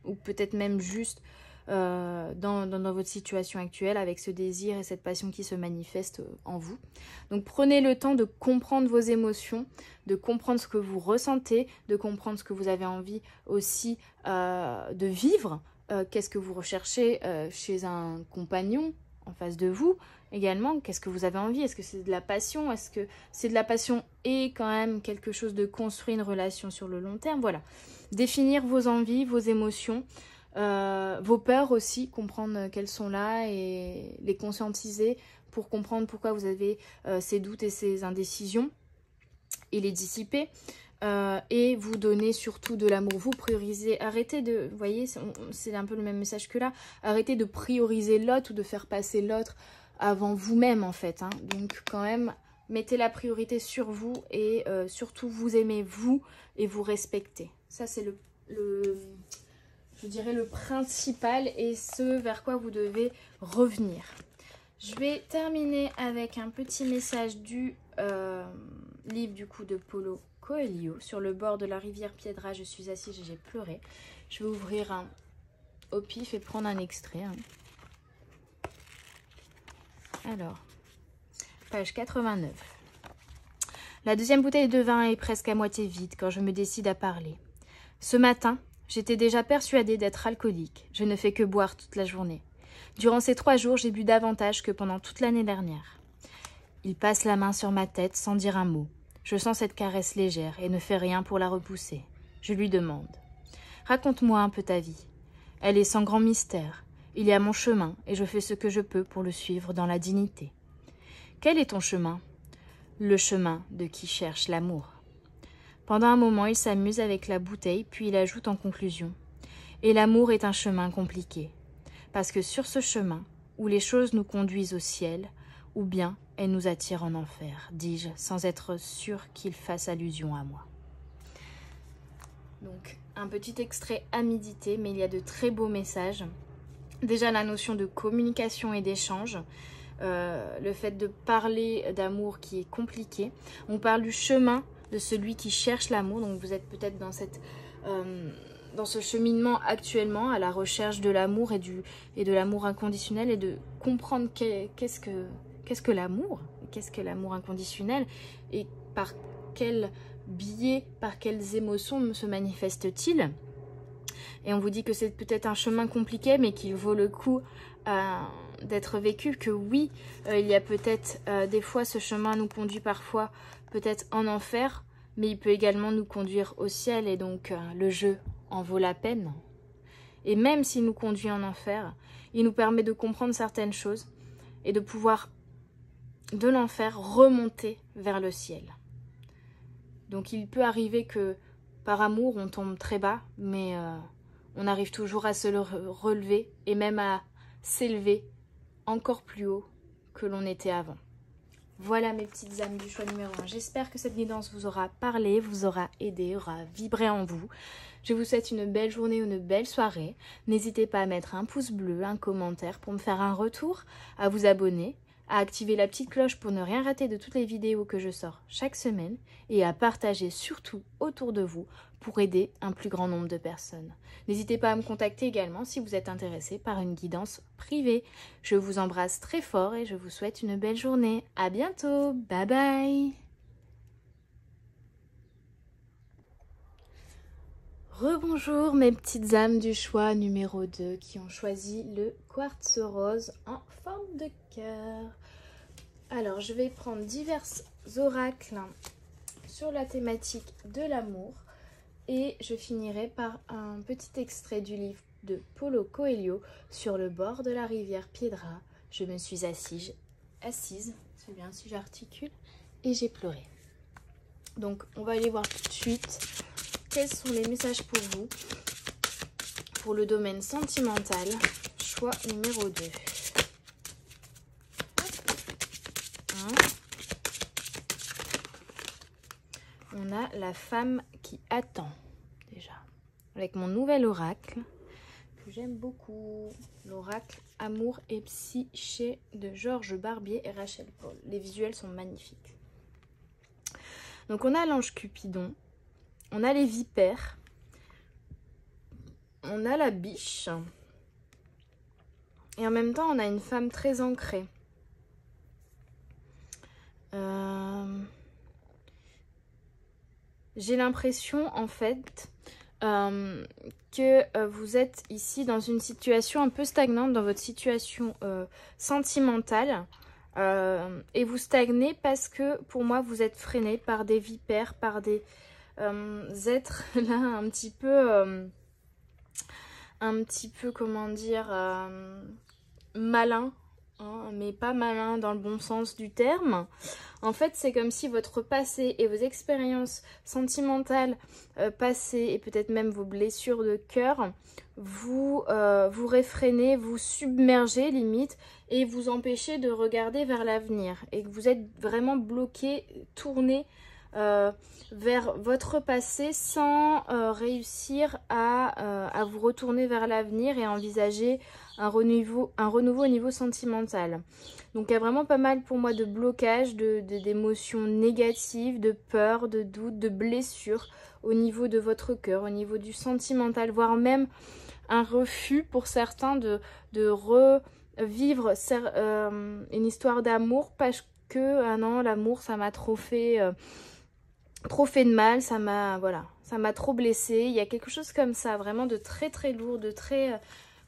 ou peut-être même juste dans votre situation actuelle avec ce désir et cette passion qui se manifeste en vous. Donc prenez le temps de comprendre vos émotions, de comprendre ce que vous ressentez, de comprendre ce que vous avez envie aussi de vivre. Qu'est-ce que vous recherchez chez un compagnon en face de vous également? Qu'est-ce que vous avez envie? Est-ce que c'est de la passion? Est-ce que c'est de la passion et quand même quelque chose de construire une relation sur le long terme? Voilà. Définir vos envies, vos émotions, vos peurs aussi, comprendre qu'elles sont là et les conscientiser pour comprendre pourquoi vous avez ces doutes et ces indécisions et les dissiper. Et vous donner surtout de l'amour, vous priorisez, arrêtez de, vous voyez, c'est un peu le même message que là, arrêtez de prioriser l'autre ou de faire passer l'autre avant vous-même en fait, hein. Donc quand même, mettez la priorité sur vous et surtout vous aimez vous et vous respectez. Ça c'est je dirais le principal et ce vers quoi vous devez revenir. Je vais terminer avec un petit message du livre du coup de Paulo Coelho. Sur le bord de la rivière Piedra, je suis assise et j'ai pleuré. Je vais ouvrir au pif et prendre un extrait. Alors, page 89. La deuxième bouteille de vin est presque à moitié vide quand je me décide à parler. Ce matin, j'étais déjà persuadée d'être alcoolique. Je ne fais que boire toute la journée. Durant ces 3 jours, j'ai bu davantage que pendant toute l'année dernière. Il passe la main sur ma tête sans dire un mot. Je sens cette caresse légère et ne fais rien pour la repousser. Je lui demande. Raconte-moi un peu ta vie. Elle est sans grand mystère. Il y a mon chemin et je fais ce que je peux pour le suivre dans la dignité. Quel est ton chemin? Le chemin de qui cherche l'amour. Pendant un moment, il s'amuse avec la bouteille, puis il ajoute en conclusion. Et l'amour est un chemin compliqué. Parce que sur ce chemin, où les choses nous conduisent au ciel, ou bien elles nous attirent en enfer, dis-je, sans être sûr qu'il fasse allusion à moi. Donc, un petit extrait à méditer, mais il y a de très beaux messages. Déjà, la notion de communication et d'échange. Le fait de parler d'amour qui est compliqué. On parle du chemin de celui qui cherche l'amour. Donc vous êtes peut-être dans ce cheminement actuellement à la recherche de l'amour et de l'amour inconditionnel et de comprendre qu'est-ce que l'amour, qu'est-ce que l'amour inconditionnel et par quel biais, par quelles émotions se manifeste-t-il. Et on vous dit que c'est peut-être un chemin compliqué mais qu'il vaut le coup d'être vécu, que oui, il y a peut-être des fois ce chemin nous conduit parfois peut-être en enfer, mais il peut également nous conduire au ciel et donc le jeu en vaut la peine. Et même s'il nous conduit en enfer, il nous permet de comprendre certaines choses et de pouvoir de l'enfer remonter vers le ciel. Donc il peut arriver que par amour on tombe très bas, mais on arrive toujours à se le relever et même à s'élever encore plus haut que l'on était avant. Voilà mes petites âmes du choix numéro 1. J'espère que cette guidance vous aura parlé, vous aura aidé, aura vibré en vous. Je vous souhaite une belle journée ou une belle soirée. N'hésitez pas à mettre un pouce bleu, un commentaire pour me faire un retour, à vous abonner, à activer la petite cloche pour ne rien rater de toutes les vidéos que je sors chaque semaine et à partager surtout autour de vous pour aider un plus grand nombre de personnes. N'hésitez pas à me contacter également si vous êtes intéressé par une guidance privée. Je vous embrasse très fort et je vous souhaite une belle journée. À bientôt, bye bye. Rebonjour mes petites âmes du choix numéro 2 qui ont choisi le quartz rose en forme de cœur. Alors je vais prendre divers oracles sur la thématique de l'amour et je finirai par un petit extrait du livre de Paulo Coelho, Sur le bord de la rivière Piedra. Je me suis assise, c'est bien si j'articule, et j'ai pleuré. Donc on va aller voir tout de suite quels sont les messages pour vous, pour le domaine sentimental, choix numéro 2. On a la femme qui attend, déjà, avec mon nouvel oracle, que j'aime beaucoup, l'oracle Amour et Psyché de Georges Barbier et Rachel Paul. Les visuels sont magnifiques. Donc on a l'ange Cupidon, on a les vipères, on a la biche, et en même temps on a une femme très ancrée. J'ai l'impression en fait que vous êtes ici dans une situation un peu stagnante, dans votre situation sentimentale. Et vous stagnez parce que pour moi vous êtes freiné par des vipères, par des êtres là un petit peu comment dire, malins. Mais pas malin dans le bon sens du terme. En fait, c'est comme si votre passé et vos expériences sentimentales passées et peut-être même vos blessures de cœur vous réfrénez, vous submergez limite et vous empêchez de regarder vers l'avenir et que vous êtes vraiment bloqué, tourné vers votre passé sans réussir à vous retourner vers l'avenir et à envisager un renouveau au niveau sentimental. Donc il y a vraiment pas mal pour moi de blocages, d'émotions négatives, de peur, de doutes, de blessures au niveau de votre cœur, au niveau du sentimental, voire même un refus pour certains de revivre une histoire d'amour parce que ah non, l'amour ça m'a trop fait de mal, ça m'a trop blessé. Il y a quelque chose comme ça, vraiment de très très lourd, de très...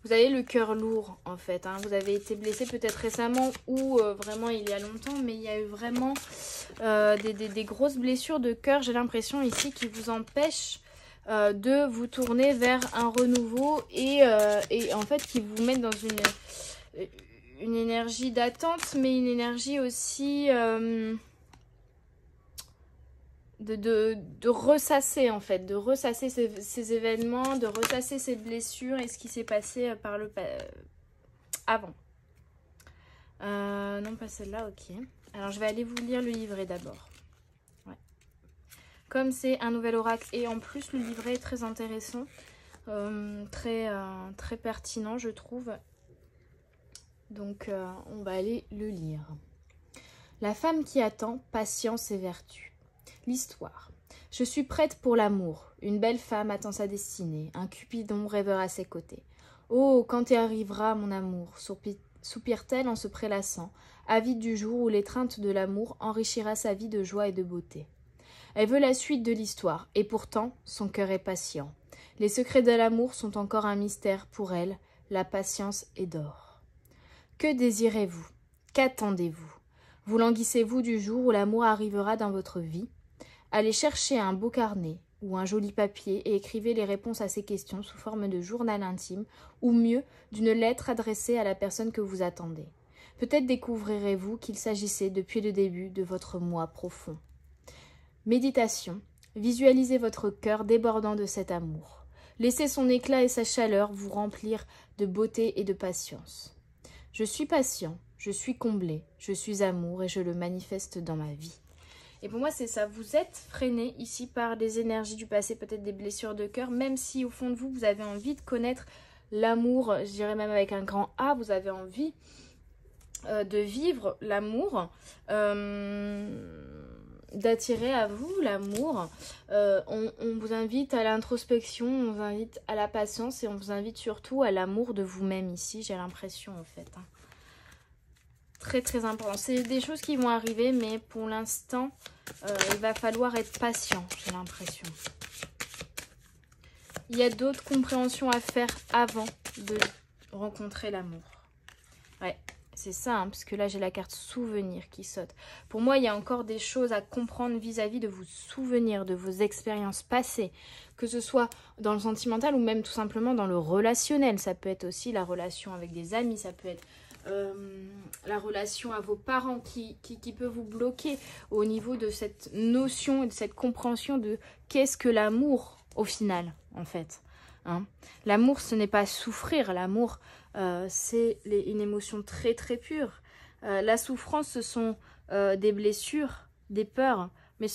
Vous avez le cœur lourd en fait, hein. Vous avez été blessé peut-être récemment ou vraiment il y a longtemps, mais il y a eu vraiment des grosses blessures de cœur, j'ai l'impression ici, qui vous empêchent de vous tourner vers un renouveau et en fait qui vous mettent dans une énergie d'attente, mais une énergie aussi... de ressasser en fait, de ressasser ces événements, de ressasser ces blessures et ce qui s'est passé par le avant. Non pas celle-là, ok. Alors je vais aller vous lire le livret d'abord. Ouais. Comme c'est un nouvel oracle et en plus le livret est très intéressant, très pertinent je trouve. Donc on va aller le lire. La femme qui attend, patience et vertu. L'histoire. Je suis prête pour l'amour. Une belle femme attend sa destinée. Un Cupidon rêveur à ses côtés. Oh, quand y arrivera mon amour, soupire-t-elle en se prélassant, avide du jour où l'étreinte de l'amour enrichira sa vie de joie et de beauté. Elle veut la suite de l'histoire, et pourtant, son cœur est patient. Les secrets de l'amour sont encore un mystère pour elle. La patience est d'or. Que désirez-vous? Qu'attendez-vous? Vous languissez-vous du jour où l'amour arrivera dans votre vie? Allez chercher un beau carnet ou un joli papier et écrivez les réponses à ces questions sous forme de journal intime ou mieux d'une lettre adressée à la personne que vous attendez. Peut-être découvrirez-vous qu'il s'agissait depuis le début de votre moi profond. Méditation. Visualisez votre cœur débordant de cet amour. Laissez son éclat et sa chaleur vous remplir de beauté et de patience. Je suis patient, je suis comblé, je suis amour et je le manifeste dans ma vie. Et pour moi, c'est ça. Vous êtes freiné ici par des énergies du passé, peut-être des blessures de cœur, même si au fond de vous, vous avez envie de connaître l'amour, je dirais même avec un grand A, vous avez envie de vivre l'amour, d'attirer à vous l'amour. On vous invite à l'introspection, on vous invite à la patience et on vous invite surtout à l'amour de vous-même ici, j'ai l'impression en fait. Très très important. C'est des choses qui vont arriver, mais pour l'instant, il va falloir être patient, j'ai l'impression. Il y a d'autres compréhensions à faire avant de rencontrer l'amour. Ouais, c'est ça, hein, parce que là, j'ai la carte souvenir qui saute. Pour moi, il y a encore des choses à comprendre vis-à-vis de vos souvenirs, de vos expériences passées, que ce soit dans le sentimental ou même tout simplement dans le relationnel. Ça peut être aussi la relation avec des amis, ça peut être la relation à vos parents qui peut vous bloquer au niveau de cette notion et de cette compréhension de qu'est-ce que l'amour au final en fait. Hein. L'amour ce n'est pas souffrir, l'amour c'est une émotion très très pure. La souffrance ce sont des blessures, des peurs, mais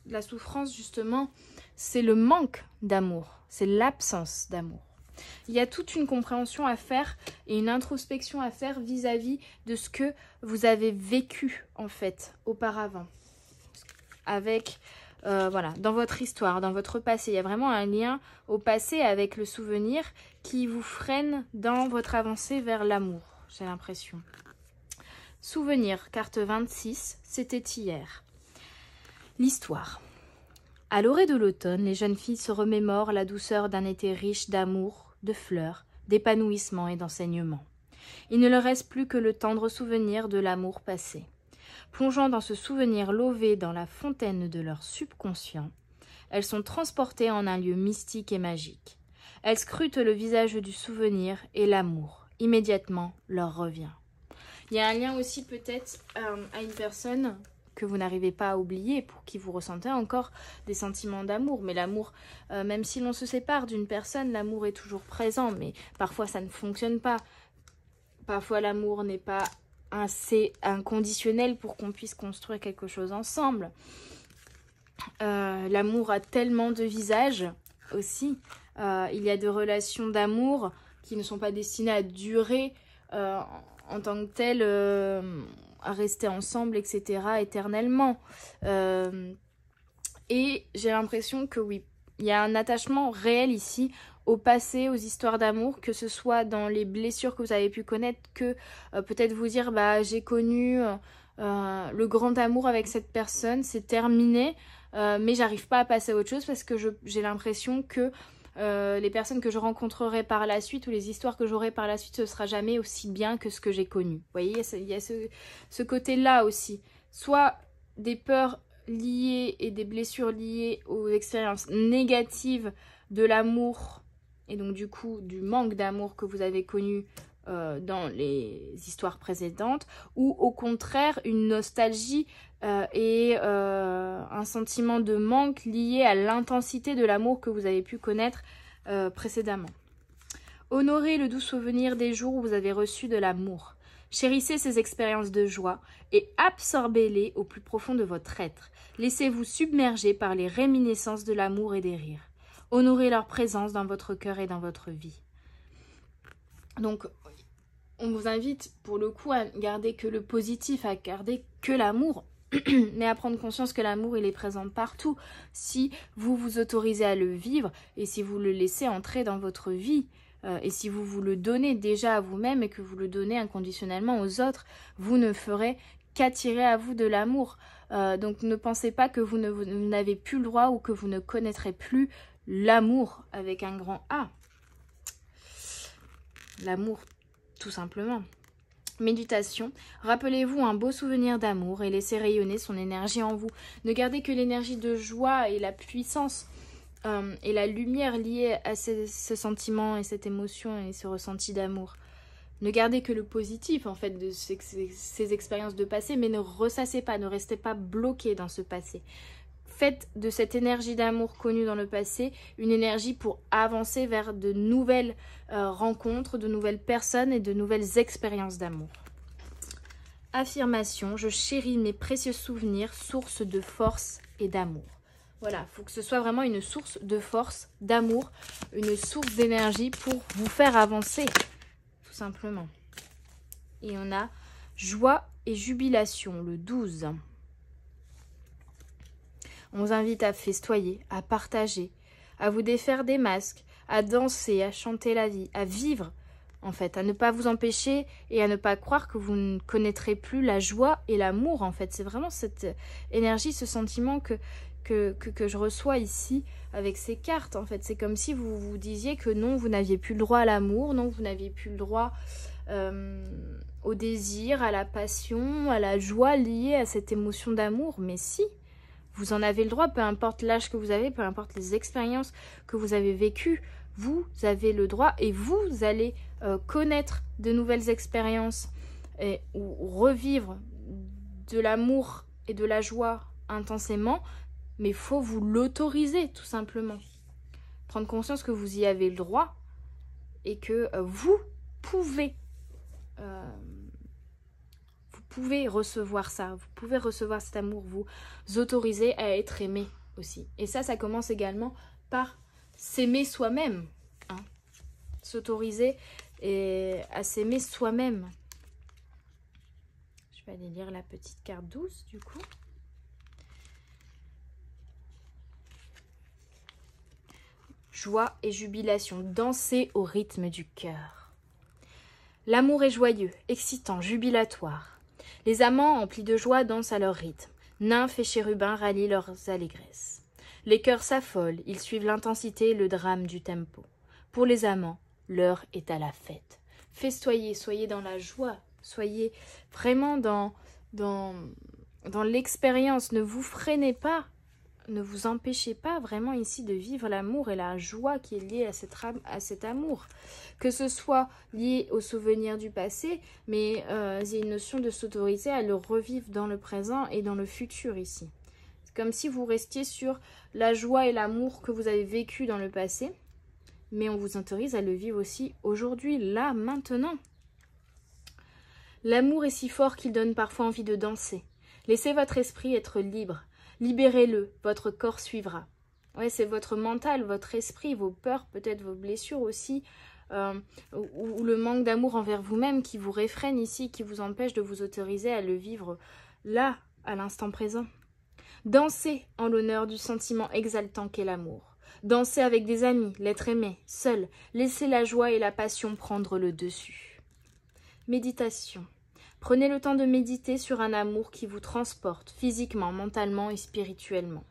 la souffrance justement c'est le manque d'amour, c'est l'absence d'amour. Il y a toute une compréhension à faire et une introspection à faire vis-à-vis de ce que vous avez vécu en fait auparavant. Avec, voilà, dans votre histoire, dans votre passé. Il y a vraiment un lien au passé avec le souvenir qui vous freine dans votre avancée vers l'amour, j'ai l'impression. Souvenir, carte 26, c'était hier. L'histoire. À l'orée de l'automne, les jeunes filles se remémorent la douceur d'un été riche d'amour, de fleurs, d'épanouissement et d'enseignement. Il ne leur reste plus que le tendre souvenir de l'amour passé. Plongeant dans ce souvenir lové dans la fontaine de leur subconscient, elles sont transportées en un lieu mystique et magique. Elles scrutent le visage du souvenir et l'amour, immédiatement, leur revient. Il y a un lien aussi peut-être à une personne que vous n'arrivez pas à oublier, pour qui vous ressentez encore des sentiments d'amour. Mais l'amour, même si l'on se sépare d'une personne, l'amour est toujours présent, mais parfois ça ne fonctionne pas. Parfois l'amour n'est pas assez inconditionnel pour qu'on puisse construire quelque chose ensemble. L'amour a tellement de visages aussi. Il y a des relations d'amour qui ne sont pas destinées à durer en tant que telles, à rester ensemble, etc. éternellement. Et j'ai l'impression que oui, il y a un attachement réel ici au passé, aux histoires d'amour, que ce soit dans les blessures que vous avez pu connaître, que peut-être vous dire bah j'ai connu le grand amour avec cette personne, c'est terminé, mais j'arrive pas à passer à autre chose parce que j'ai l'impression que les personnes que je rencontrerai par la suite ou les histoires que j'aurai par la suite, ce sera jamais aussi bien que ce que j'ai connu. Vous voyez, il y a ce côté-là aussi. Soit des peurs liées et des blessures liées aux expériences négatives de l'amour et donc du coup du manque d'amour que vous avez connu dans les histoires précédentes, ou au contraire une nostalgie et un sentiment de manque lié à l'intensité de l'amour que vous avez pu connaître précédemment. Honorez le doux souvenir des jours où vous avez reçu de l'amour. Chérissez ces expériences de joie et absorbez-les au plus profond de votre être. Laissez-vous submerger par les réminiscences de l'amour et des rires. Honorez leur présence dans votre cœur et dans votre vie. Donc, on vous invite pour le coup à garder que le positif, à garder que l'amour, mais à prendre conscience que l'amour il est présent partout si vous vous autorisez à le vivre et si vous le laissez entrer dans votre vie. Et si vous vous le donnez déjà à vous-même et que vous le donnez inconditionnellement aux autres, vous ne ferez qu'attirer à vous de l'amour. Donc ne pensez pas que vous n'avez plus le droit ou que vous ne connaîtrez plus l'amour avec un grand A. L'amour, tout simplement. Méditation. Rappelez-vous un beau souvenir d'amour et laissez rayonner son énergie en vous. Ne gardez que l'énergie de joie et la puissance et la lumière liée à ce sentiment et cette émotion et ce ressenti d'amour. Ne gardez que le positif en fait de ces expériences de passé, mais ne ressassez pas, ne restez pas bloqué dans ce passé. Faites de cette énergie d'amour connue dans le passé une énergie pour avancer vers de nouvelles rencontres, de nouvelles personnes et de nouvelles expériences d'amour. Affirmation, je chéris mes précieux souvenirs, source de force et d'amour. Voilà, il faut que ce soit vraiment une source de force, d'amour, une source d'énergie pour vous faire avancer, tout simplement. Et on a joie et jubilation, le 12. On vous invite à festoyer, à partager, à vous défaire des masques, à danser, à chanter la vie, à vivre, en fait, à ne pas vous empêcher et à ne pas croire que vous ne connaîtrez plus la joie et l'amour, en fait. C'est vraiment cette énergie, ce sentiment que je reçois ici avec ces cartes, en fait. C'est comme si vous vous disiez que non, vous n'aviez plus le droit à l'amour, non, vous n'aviez plus le droit au désir, à la passion, à la joie liée à cette émotion d'amour. Mais si, vous en avez le droit, peu importe l'âge que vous avez, peu importe les expériences que vous avez vécues, vous avez le droit et vous allez connaître de nouvelles expériences ou revivre de l'amour et de la joie intensément, mais il faut vous l'autoriser tout simplement. Prendre conscience que vous y avez le droit et que vous pouvez recevoir ça, vous pouvez recevoir cet amour, vous autoriser à être aimé aussi. Et ça commence également par s'aimer soi-même, hein. S'autoriser à s'aimer soi-même. Je vais aller lire la petite carte 12 du coup. Joie et jubilation, danser au rythme du cœur. L'amour est joyeux, excitant, jubilatoire. Les amants emplis de joie dansent à leur rythme. Nymphes et chérubins rallient leurs allégresses. Les cœurs s'affolent, ils suivent l'intensité et le drame du tempo. Pour les amants, l'heure est à la fête. Festoyez, soyez dans la joie, soyez vraiment dans l'expérience. Ne vous freinez pas, ne vous empêchez pas vraiment ici de vivre l'amour et la joie qui est liée à cet amour. Que ce soit lié aux souvenirs du passé, mais il y a une notion de s'autoriser à le revivre dans le présent et dans le futur ici. C'est comme si vous restiez sur la joie et l'amour que vous avez vécu dans le passé, mais on vous autorise à le vivre aussi aujourd'hui, là, maintenant. L'amour est si fort qu'il donne parfois envie de danser. Laissez votre esprit être libre. Libérez-le, votre corps suivra. Ouais, c'est votre mental, votre esprit, vos peurs, peut-être vos blessures aussi, ou le manque d'amour envers vous-même qui vous réfrène ici, qui vous empêche de vous autoriser à le vivre là, à l'instant présent. Dansez en l'honneur du sentiment exaltant qu'est l'amour. Dansez avec des amis, l'être aimé, seul. Laissez la joie et la passion prendre le dessus. Méditation. Prenez le temps de méditer sur un amour qui vous transporte physiquement, mentalement et spirituellement.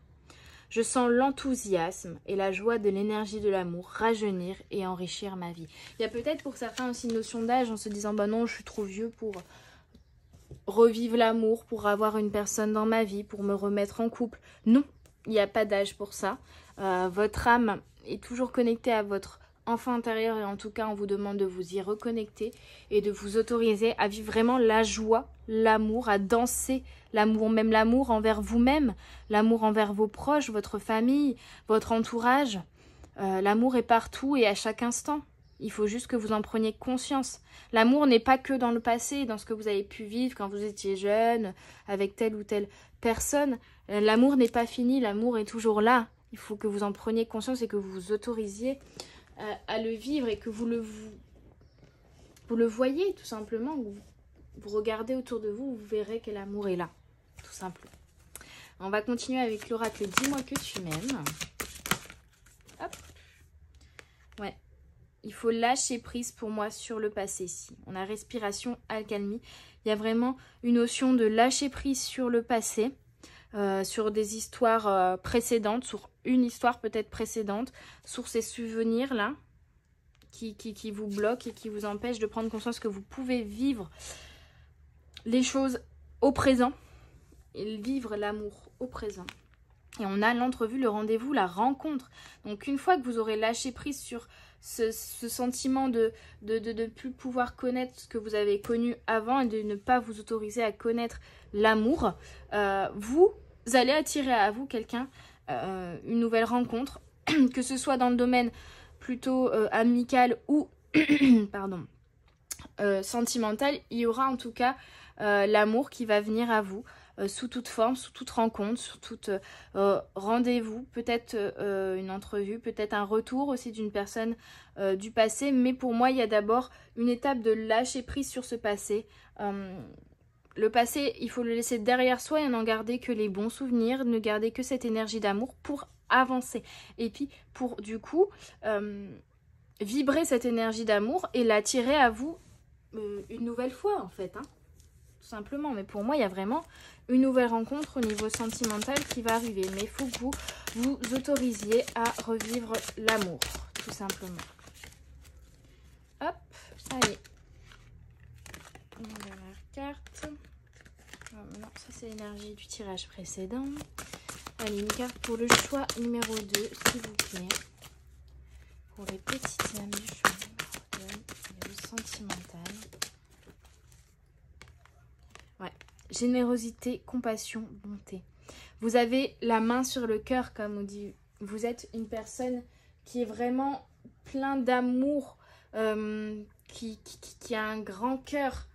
Je sens l'enthousiasme et la joie de l'énergie de l'amour rajeunir et enrichir ma vie. Il y a peut-être pour certains aussi une notion d'âge en se disant « bah non, je suis trop vieux pour revivre l'amour, pour avoir une personne dans ma vie, pour me remettre en couple ». Non, il n'y a pas d'âge pour ça. Votre âme est toujours connectée à votre enfant intérieur et en tout cas on vous demande de vous y reconnecter et de vous autoriser à vivre vraiment la joie, l'amour, à danser l'amour, même l'amour envers vous-même, l'amour envers vos proches, votre famille, votre entourage. L'amour est partout et à chaque instant. Il faut juste que vous en preniez conscience. L'amour n'est pas que dans le passé, dans ce que vous avez pu vivre quand vous étiez jeune, avec telle ou telle personne. L'amour n'est pas fini, l'amour est toujours là. Il faut que vous en preniez conscience et que vous vous autorisiez à le vivre et que vous le voyez tout simplement. Vous regardez autour de vous, vous verrez que l'amour est là, tout simplement. On va continuer avec l'oracle « Dis-moi que tu m'aimes ». Hop. Ouais. Il faut lâcher prise pour moi sur le passé ici. On a respiration, accalmie. Il y a vraiment une notion de lâcher prise sur le passé, sur des histoires précédentes, sur une histoire peut-être précédente, sur ces souvenirs-là qui vous bloquent et qui vous empêchent de prendre conscience que vous pouvez vivre les choses au présent et vivre l'amour au présent. Et on a l'entrevue, le rendez-vous, la rencontre. Donc une fois que vous aurez lâché prise sur ce sentiment de ne plus pouvoir connaître ce que vous avez connu avant et de ne pas vous autoriser à connaître l'amour, vous allez attirer à vous quelqu'un, une nouvelle rencontre, que ce soit dans le domaine plutôt amical ou pardon, sentimental. Il y aura en tout cas l'amour qui va venir à vous sous toute forme, sous toute rencontre, sous toute rendez-vous, peut-être une entrevue, peut-être un retour aussi d'une personne du passé. Mais pour moi, il y a d'abord une étape de lâcher prise sur ce passé. Le passé, il faut le laisser derrière soi et n'en garder que les bons souvenirs, ne garder que cette énergie d'amour pour avancer. Et puis, pour du coup, vibrer cette énergie d'amour et l'attirer à vous une nouvelle fois, en fait. Hein, tout simplement. Mais pour moi, il y a vraiment une nouvelle rencontre au niveau sentimental qui va arriver. Mais il faut que vous vous autorisiez à revivre l'amour, tout simplement. Hop, allez. Une dernière carte. Oh, non, ça c'est l'énergie du tirage précédent. Allez, une carte pour le choix numéro 2, s'il vous plaît. Pour les petites âmes du choix numéro 2, le sentimental. Ouais, générosité, compassion, bonté. Vous avez la main sur le cœur, comme on dit. Vous êtes une personne qui est vraiment plein d'amour, qui a un grand cœur.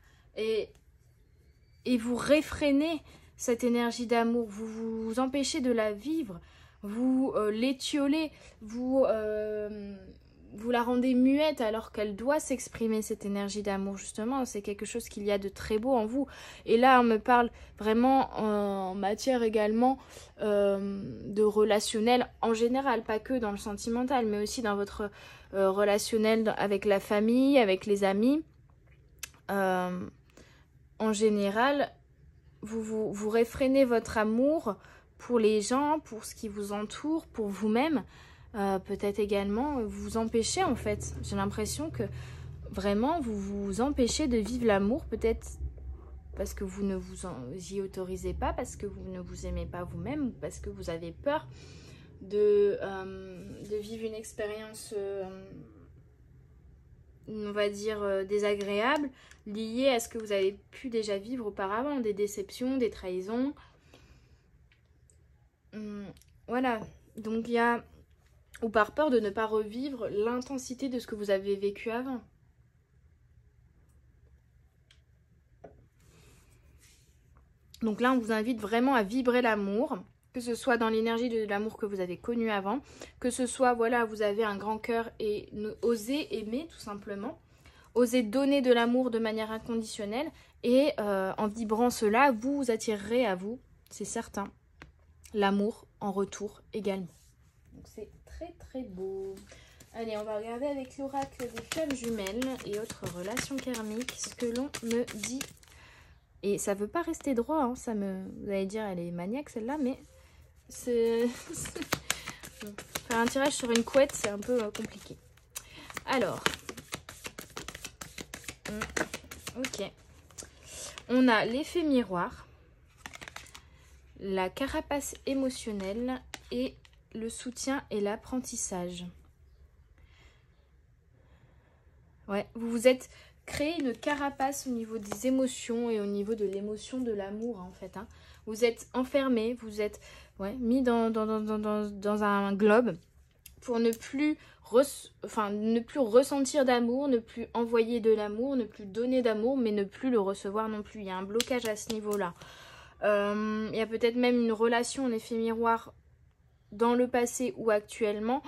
Et vous réfrénez cette énergie d'amour, vous vous empêchez de la vivre, vous l'étiolez, vous la rendez muette alors qu'elle doit s'exprimer, cette énergie d'amour, justement. C'est quelque chose qu'il y a de très beau en vous. Et là, on me parle vraiment en matière également de relationnel en général, pas que dans le sentimental, mais aussi dans votre relationnel avec la famille, avec les amis. En général, vous réfrénez votre amour pour les gens, pour ce qui vous entoure, pour vous-même. Peut-être également vous empêchez, en fait. J'ai l'impression que vraiment vous vous empêchez de vivre l'amour, peut-être parce que vous ne vous y autorisez pas, parce que vous ne vous aimez pas vous-même, ou parce que vous avez peur de vivre une expérience on va dire désagréable, liée à ce que vous avez pu déjà vivre auparavant, des déceptions, des trahisons. Voilà, donc il y a, ou par peur de ne pas revivre l'intensité de ce que vous avez vécu avant. Donc là, on vous invite vraiment à vibrer l'amour, que ce soit dans l'énergie de l'amour que vous avez connu avant, que ce soit, voilà, vous avez un grand cœur et osez aimer, tout simplement. Osez donner de l'amour de manière inconditionnelle et en vibrant cela, vous attirerez à vous, c'est certain, l'amour en retour également. Donc c'est très très beau. Allez, on va regarder avec l'oracle des flammes jumelles et autres relations karmiques ce que l'on me dit. Et ça ne veut pas rester droit, hein, vous allez dire elle est maniaque celle-là, mais c'est... Bon, faire un tirage sur une couette, c'est un peu compliqué. Alors, ok. On a l'effet miroir, la carapace émotionnelle et le soutien et l'apprentissage. Ouais, vous vous êtes créé une carapace au niveau des émotions et au niveau de l'émotion de l'amour, en fait. Hein. Vous êtes enfermé, vous êtes mis dans un globe pour ne plus ressentir d'amour, ne plus envoyer de l'amour, ne plus donner d'amour, mais ne plus le recevoir non plus. Il y a un blocage à ce niveau-là. Il y a peut-être même une relation en effet miroir dans le passé ou actuellement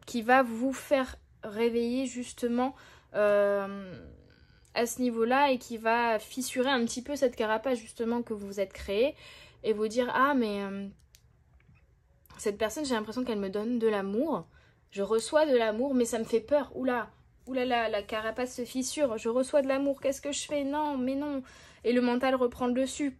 qui va vous faire réveiller justement à ce niveau-là et qui va fissurer un petit peu cette carapace justement que vous vous êtes créée et vous dire ah mais cette personne j'ai l'impression qu'elle me donne de l'amour, je reçois de l'amour mais ça me fait peur, oula la carapace se fissure, je reçois de l'amour, qu'est-ce que je fais, non mais non, et le mental reprend le dessus.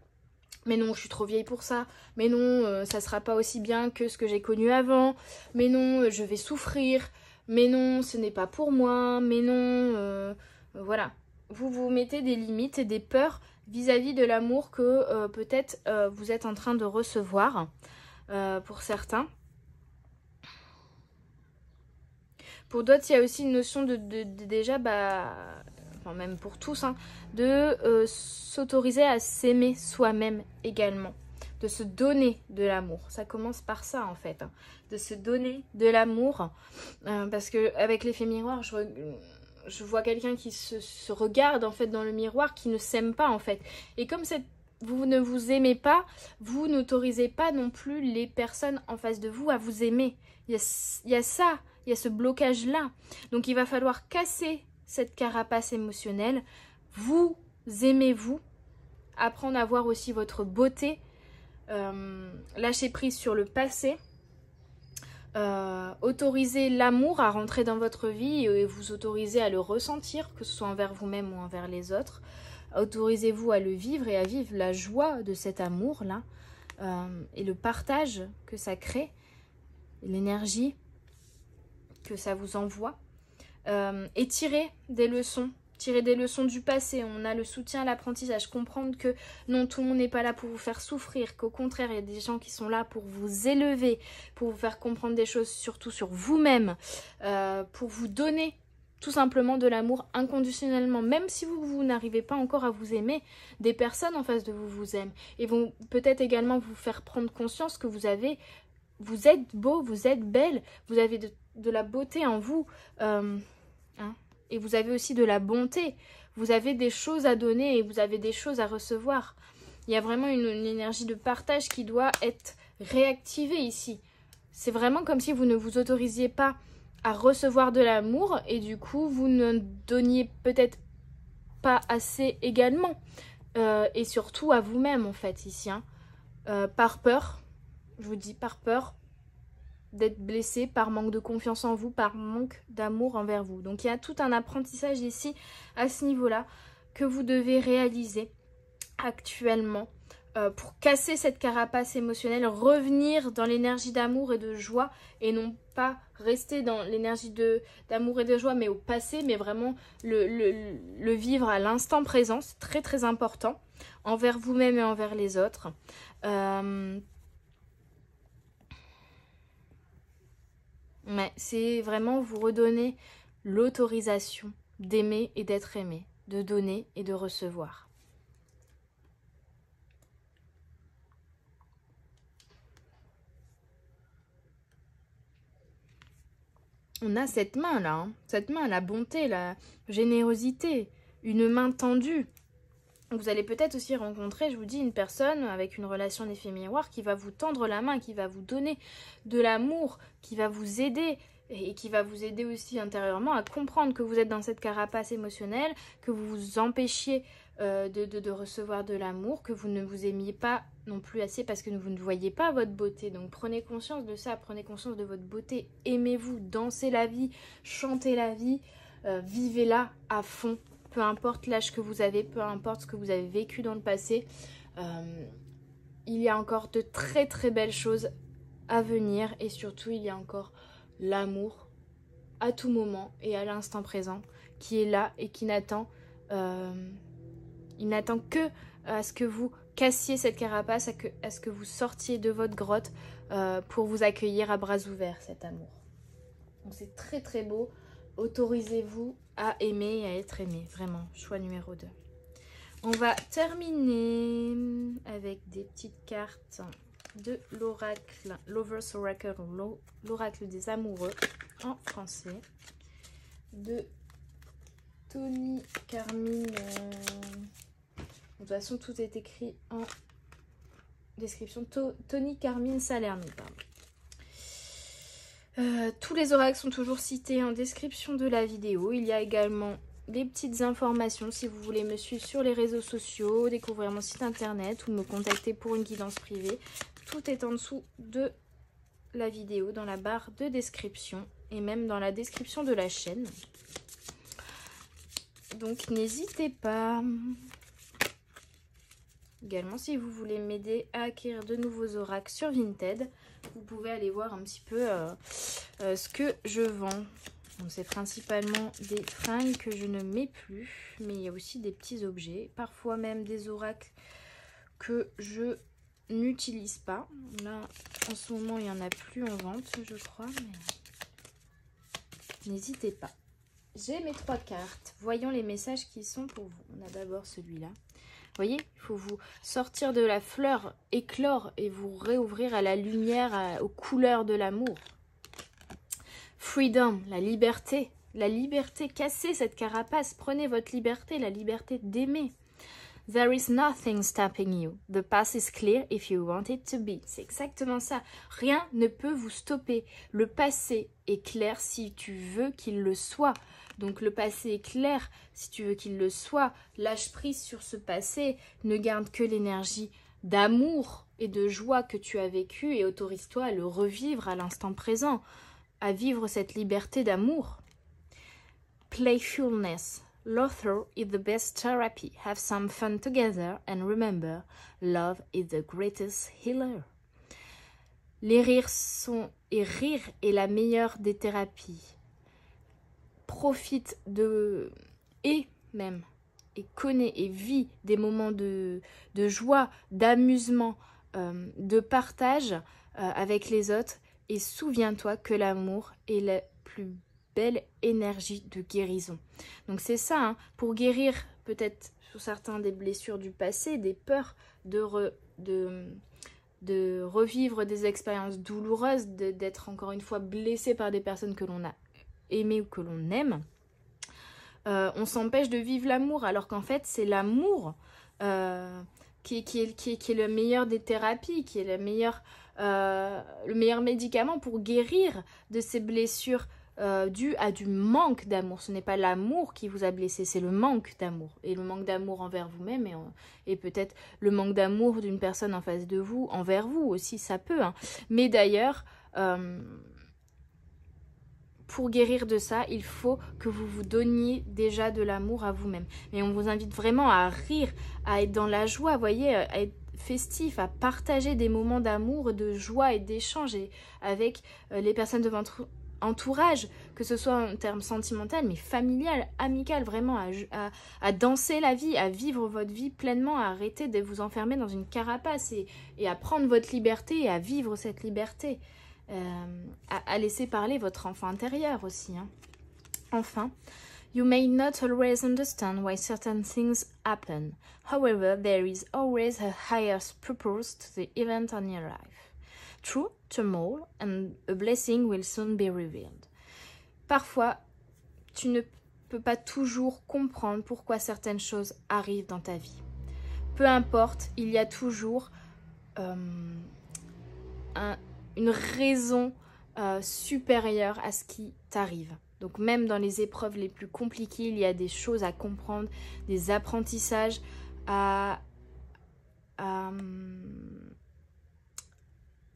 Mais non, je suis trop vieille pour ça. Mais non, ça sera pas aussi bien que ce que j'ai connu avant. Mais non, je vais souffrir. Mais non, ce n'est pas pour moi. Mais non, voilà. Vous vous mettez des limites et des peurs vis-à-vis de l'amour que peut-être vous êtes en train de recevoir pour certains. Pour d'autres, il y a aussi une notion de déjà, enfin même pour tous, hein, de s'autoriser à s'aimer soi-même également. de se donner de l'amour. Ça commence par ça en fait, hein, de se donner de l'amour. Parce qu'avec l'effet miroir, je vois quelqu'un qui se regarde en fait dans le miroir, qui ne s'aime pas en fait. Et comme vous ne vous aimez pas, vous n'autorisez pas non plus les personnes en face de vous à vous aimer. Il y a ça, il y a ce blocage-là. Donc il va falloir casser cette carapace émotionnelle. Vous aimez-vous, apprendre à voir aussi votre beauté, lâcher prise sur le passé, autoriser l'amour à rentrer dans votre vie et vous autoriser à le ressentir, que ce soit envers vous-même ou envers les autres. Autorisez-vous à le vivre et à vivre la joie de cet amour-là et le partage que ça crée, l'énergie que ça vous envoie. Et tirer des leçons du passé. On a le soutien à l'apprentissage, comprendre que non, tout le monde n'est pas là pour vous faire souffrir, qu'au contraire, il y a des gens qui sont là pour vous élever, pour vous faire comprendre des choses, surtout sur vous-même, pour vous donner tout simplement de l'amour inconditionnellement. Même si vous n'arrivez pas encore à vous aimer, des personnes en face de vous aiment et vont peut-être également vous faire prendre conscience que vous êtes beau, vous êtes belle, vous avez de la beauté en vous, et vous avez aussi de la bonté. Vous avez des choses à donner et vous avez des choses à recevoir. Il y a vraiment une énergie de partage qui doit être réactivée ici. C'est vraiment comme si vous ne vous autorisiez pas à recevoir de l'amour et du coup vous ne donniez peut-être pas assez également. Et surtout à vous-même en fait ici. Par peur, je vous dis par peur d'être blessé, par manque de confiance en vous, par manque d'amour envers vous. Donc il y a tout un apprentissage ici à ce niveau-là que vous devez réaliser actuellement pour casser cette carapace émotionnelle, revenir dans l'énergie d'amour et de joie et non pas rester dans l'énergie d'amour et de joie mais au passé, mais vraiment le vivre à l'instant présent. C'est très très important envers vous-même et envers les autres. Mais c'est vraiment vous redonner l'autorisation d'aimer et d'être aimé, de donner et de recevoir. On a cette main là, hein, cette main, la bonté, la générosité, une main tendue. Vous allez peut-être aussi rencontrer, je vous dis, une personne avec une relation d'effet miroir qui va vous tendre la main, qui va vous donner de l'amour, qui va vous aider et qui va vous aider aussi intérieurement à comprendre que vous êtes dans cette carapace émotionnelle, que vous vous empêchiez de recevoir de l'amour, que vous ne vous aimiez pas non plus assez parce que vous ne voyez pas votre beauté. Donc prenez conscience de ça, prenez conscience de votre beauté, aimez-vous, dansez la vie, chantez la vie, vivez-la à fond. Peu importe l'âge que vous avez, peu importe ce que vous avez vécu dans le passé, il y a encore de très très belles choses à venir et surtout il y a encore l'amour à tout moment et à l'instant présent qui est là et qui n'attend que à ce que vous cassiez cette carapace, à ce que vous sortiez de votre grotte pour vous accueillir à bras ouverts cet amour. Donc c'est très très beau. Autorisez-vous à aimer et à être aimé. Vraiment, choix numéro 2. On va terminer avec des petites cartes de l'oracle, Lover's Oracle, l'oracle des amoureux en français, de Tony Carmine. De toute façon, tout est écrit en description. Tony Carmine Salerno, pardon. Tous les oracles sont toujours cités en description de la vidéo. Il y a également des petites informations si vous voulez me suivre sur les réseaux sociaux, découvrir mon site internet ou me contacter pour une guidance privée. Tout est en dessous de la vidéo, dans la barre de description et même dans la description de la chaîne. Donc n'hésitez pas. Également, si vous voulez m'aider à acquérir de nouveaux oracles sur Vinted, vous pouvez aller voir un petit peu ce que je vends. C'est principalement des fringues que je ne mets plus, mais il y a aussi des petits objets, parfois même des oracles que je n'utilise pas. Là, en ce moment, il n'y en a plus en vente, je crois, mais n'hésitez pas. J'ai mes 3 cartes. Voyons les messages qui sont pour vous. On a d'abord celui-là. voyez, il faut vous sortir de la fleur, éclore et vous réouvrir à la lumière, aux couleurs de l'amour. Freedom, la liberté, cassez cette carapace, prenez votre liberté, la liberté d'aimer. There is nothing stopping you. The path is clear if you want it to be. C'est exactement ça. Rien ne peut vous stopper. Le passé est clair si tu veux qu'il le soit. Donc le passé est clair si tu veux qu'il le soit. Lâche prise sur ce passé. Ne garde que l'énergie d'amour et de joie que tu as vécu et autorise-toi à le revivre à l'instant présent, à vivre cette liberté d'amour. Playfulness. Laughter is the best therapy. Have some fun together and remember, love is the greatest healer. Les rires rire est la meilleure des thérapies. Profite et connais et vis des moments de joie, d'amusement, de partage avec les autres et souviens-toi que l'amour est la plus belle énergie de guérison. Donc c'est ça, hein, pour guérir peut-être sur certains des blessures du passé, des peurs de revivre des expériences douloureuses, d'être encore une fois blessé par des personnes que l'on a aimées ou que l'on aime. On s'empêche de vivre l'amour alors qu'en fait c'est l'amour qui est le meilleur des thérapies, qui est le meilleur médicament pour guérir de ces blessures dû à du manque d'amour. Ce n'est pas l'amour qui vous a blessé, c'est le manque d'amour. Et le manque d'amour envers vous-même et peut-être le manque d'amour d'une personne en face de vous, envers vous aussi, ça peut. Hein. Mais d'ailleurs, pour guérir de ça, il faut que vous vous donniez déjà de l'amour à vous-même. Mais on vous invite vraiment à rire, à être dans la joie, voyez, à être festif, à partager des moments d'amour, de joie et d'échange avec les personnes de votre entourage, que ce soit en termes sentimental, mais familial, amical, vraiment à danser la vie, à vivre votre vie pleinement, à arrêter de vous enfermer dans une carapace et à prendre votre liberté et à vivre cette liberté, à laisser parler votre enfant intérieur aussi. Hein. Enfin, you may not always understand why certain things happen. However, there is always a higher purpose to the event in your life. True turmoil and a blessing will soon be revealed. Parfois, tu ne peux pas toujours comprendre pourquoi certaines choses arrivent dans ta vie. Peu importe, il y a toujours une raison supérieure à ce qui t'arrive. Donc même dans les épreuves les plus compliquées, il y a des choses à comprendre, des apprentissages à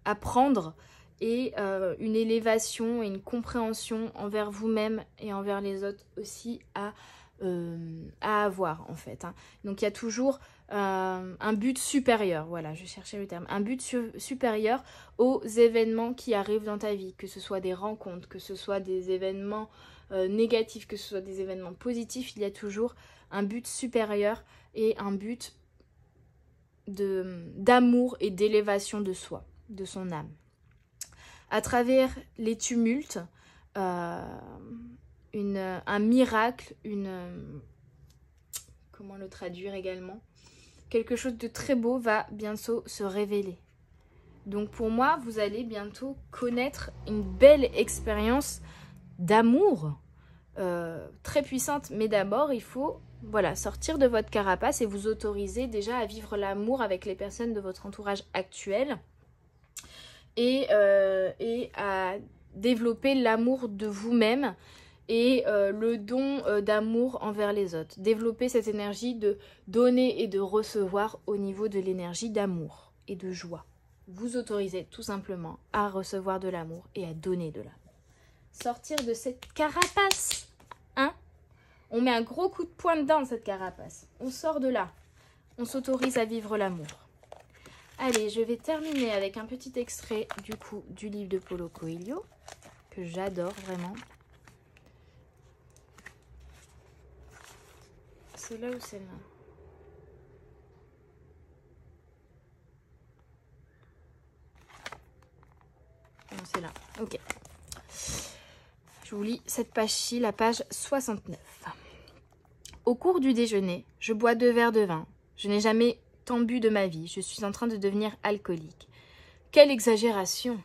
apprendre et une élévation et une compréhension envers vous-même et envers les autres aussi à avoir en fait. Hein. Donc il y a toujours un but supérieur, voilà, je cherchais le terme, un but supérieur aux événements qui arrivent dans ta vie, que ce soit des rencontres, que ce soit des événements négatifs, que ce soit des événements positifs, il y a toujours un but supérieur et un but d'amour et d'élévation de soi, de son âme. À travers les tumultes, un miracle, comment le traduire également, quelque chose de très beau va bientôt se révéler. Donc pour moi, vous allez bientôt connaître une belle expérience d'amour très puissante. Mais d'abord, il faut sortir de votre carapace et vous autoriser déjà à vivre l'amour avec les personnes de votre entourage actuel et à développer l'amour de vous-même et le don d'amour envers les autres. Développer cette énergie de donner et de recevoir au niveau de l'énergie d'amour et de joie. Vous autorisez tout simplement à recevoir de l'amour et à donner de l'amour. Sortir de cette carapace, hein? On met un gros coup de poing dedans, cette carapace. On sort de là. On s'autorise à vivre l'amour. Allez, je vais terminer avec un petit extrait du coup du livre de Paulo Coelho, que j'adore vraiment. C'est là ou c'est là? Non, c'est là. Ok. Je vous lis cette page-ci, la page 69. Au cours du déjeuner, je bois 2 verres de vin. Je n'ai jamais tant bu de ma vie. Je suis en train de devenir alcoolique. » Quelle exagération!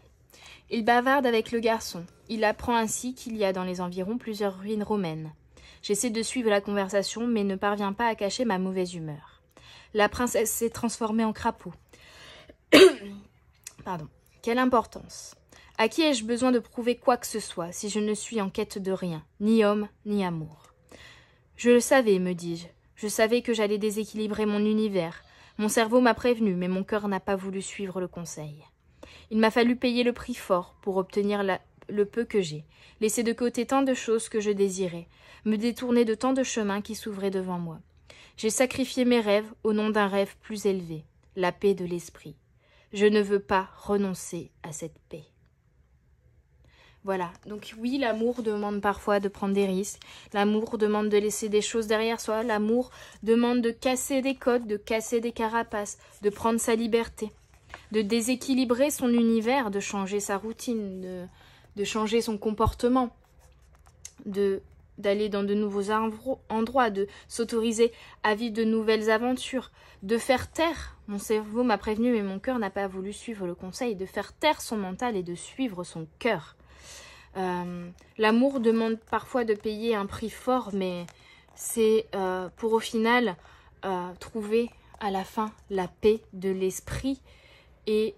Il bavarde avec le garçon. Il apprend ainsi qu'il y a dans les environs plusieurs ruines romaines. J'essaie de suivre la conversation, mais ne parviens pas à cacher ma mauvaise humeur. La princesse s'est transformée en crapaud. Pardon. Quelle importance! À qui ai-je besoin de prouver quoi que ce soit, si je ne suis en quête de rien, ni homme, ni amour? Je le savais, me dis-je. Je savais que j'allais déséquilibrer mon univers. Mon cerveau m'a prévenu, mais mon cœur n'a pas voulu suivre le conseil. Il m'a fallu payer le prix fort pour obtenir le peu que j'ai, laisser de côté tant de choses que je désirais, me détourner de tant de chemins qui s'ouvraient devant moi. J'ai sacrifié mes rêves au nom d'un rêve plus élevé, la paix de l'esprit. Je ne veux pas renoncer à cette paix. Voilà, donc oui, l'amour demande parfois de prendre des risques, l'amour demande de laisser des choses derrière soi, l'amour demande de casser des codes, de casser des carapaces, de prendre sa liberté, de déséquilibrer son univers, de changer sa routine, de changer son comportement, d'aller dans de nouveaux endroits, de s'autoriser à vivre de nouvelles aventures, de faire taire, mon cerveau m'a prévenu mais mon cœur n'a pas voulu suivre le conseil, de faire taire son mental et de suivre son cœur. L'amour demande parfois de payer un prix fort, mais c'est pour au final trouver à la fin la paix de l'esprit et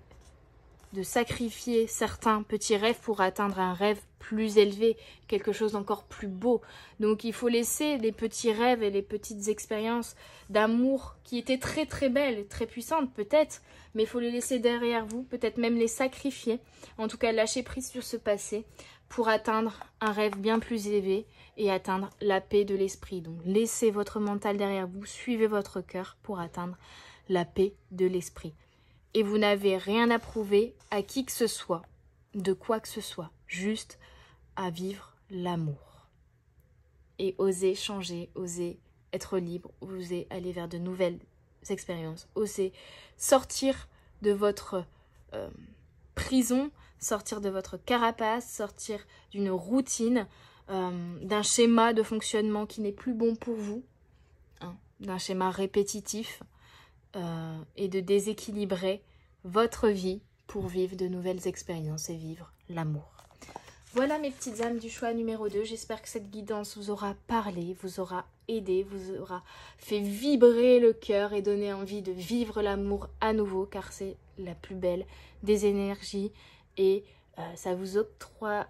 de sacrifier certains petits rêves pour atteindre un rêve plus élevé, quelque chose d'encore plus beau. Donc il faut laisser les petits rêves et les petites expériences d'amour qui étaient très très belles, très puissantes peut-être, mais il faut les laisser derrière vous, peut-être même les sacrifier, en tout cas lâcher prise sur ce passé pour atteindre un rêve bien plus élevé et atteindre la paix de l'esprit. Donc laissez votre mental derrière vous, suivez votre cœur pour atteindre la paix de l'esprit. Et vous n'avez rien à prouver à qui que ce soit, de quoi que ce soit, juste à vivre l'amour. Et oser changer, oser être libre, oser aller vers de nouvelles expériences, oser sortir de votre prison, sortir de votre carapace, sortir d'une routine, d'un schéma de fonctionnement qui n'est plus bon pour vous, hein, d'un schéma répétitif, et de déséquilibrer votre vie pour vivre de nouvelles expériences et vivre l'amour. Voilà mes petites âmes du choix numéro 2. J'espère que cette guidance vous aura parlé, vous aura aidé, vous aura fait vibrer le cœur et donné envie de vivre l'amour à nouveau, car c'est la plus belle des énergies et ça vous octroyera,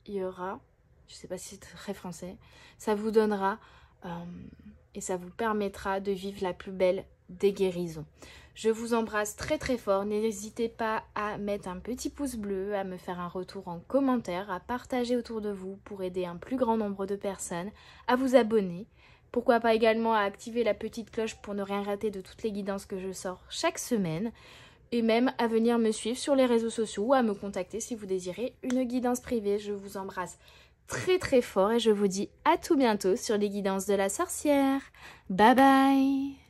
je ne sais pas si c'est très français, ça vous donnera et ça vous permettra de vivre la plus belle des guérisons. Je vous embrasse très très fort. N'hésitez pas à mettre un petit pouce bleu, à me faire un retour en commentaire, à partager autour de vous pour aider un plus grand nombre de personnes, à vous abonner. Pourquoi pas également à activer la petite cloche pour ne rien rater de toutes les guidances que je sors chaque semaine. Et même à venir me suivre sur les réseaux sociaux ou à me contacter si vous désirez une guidance privée. Je vous embrasse très très fort et je vous dis à tout bientôt sur les guidances de la sorcière. Bye bye!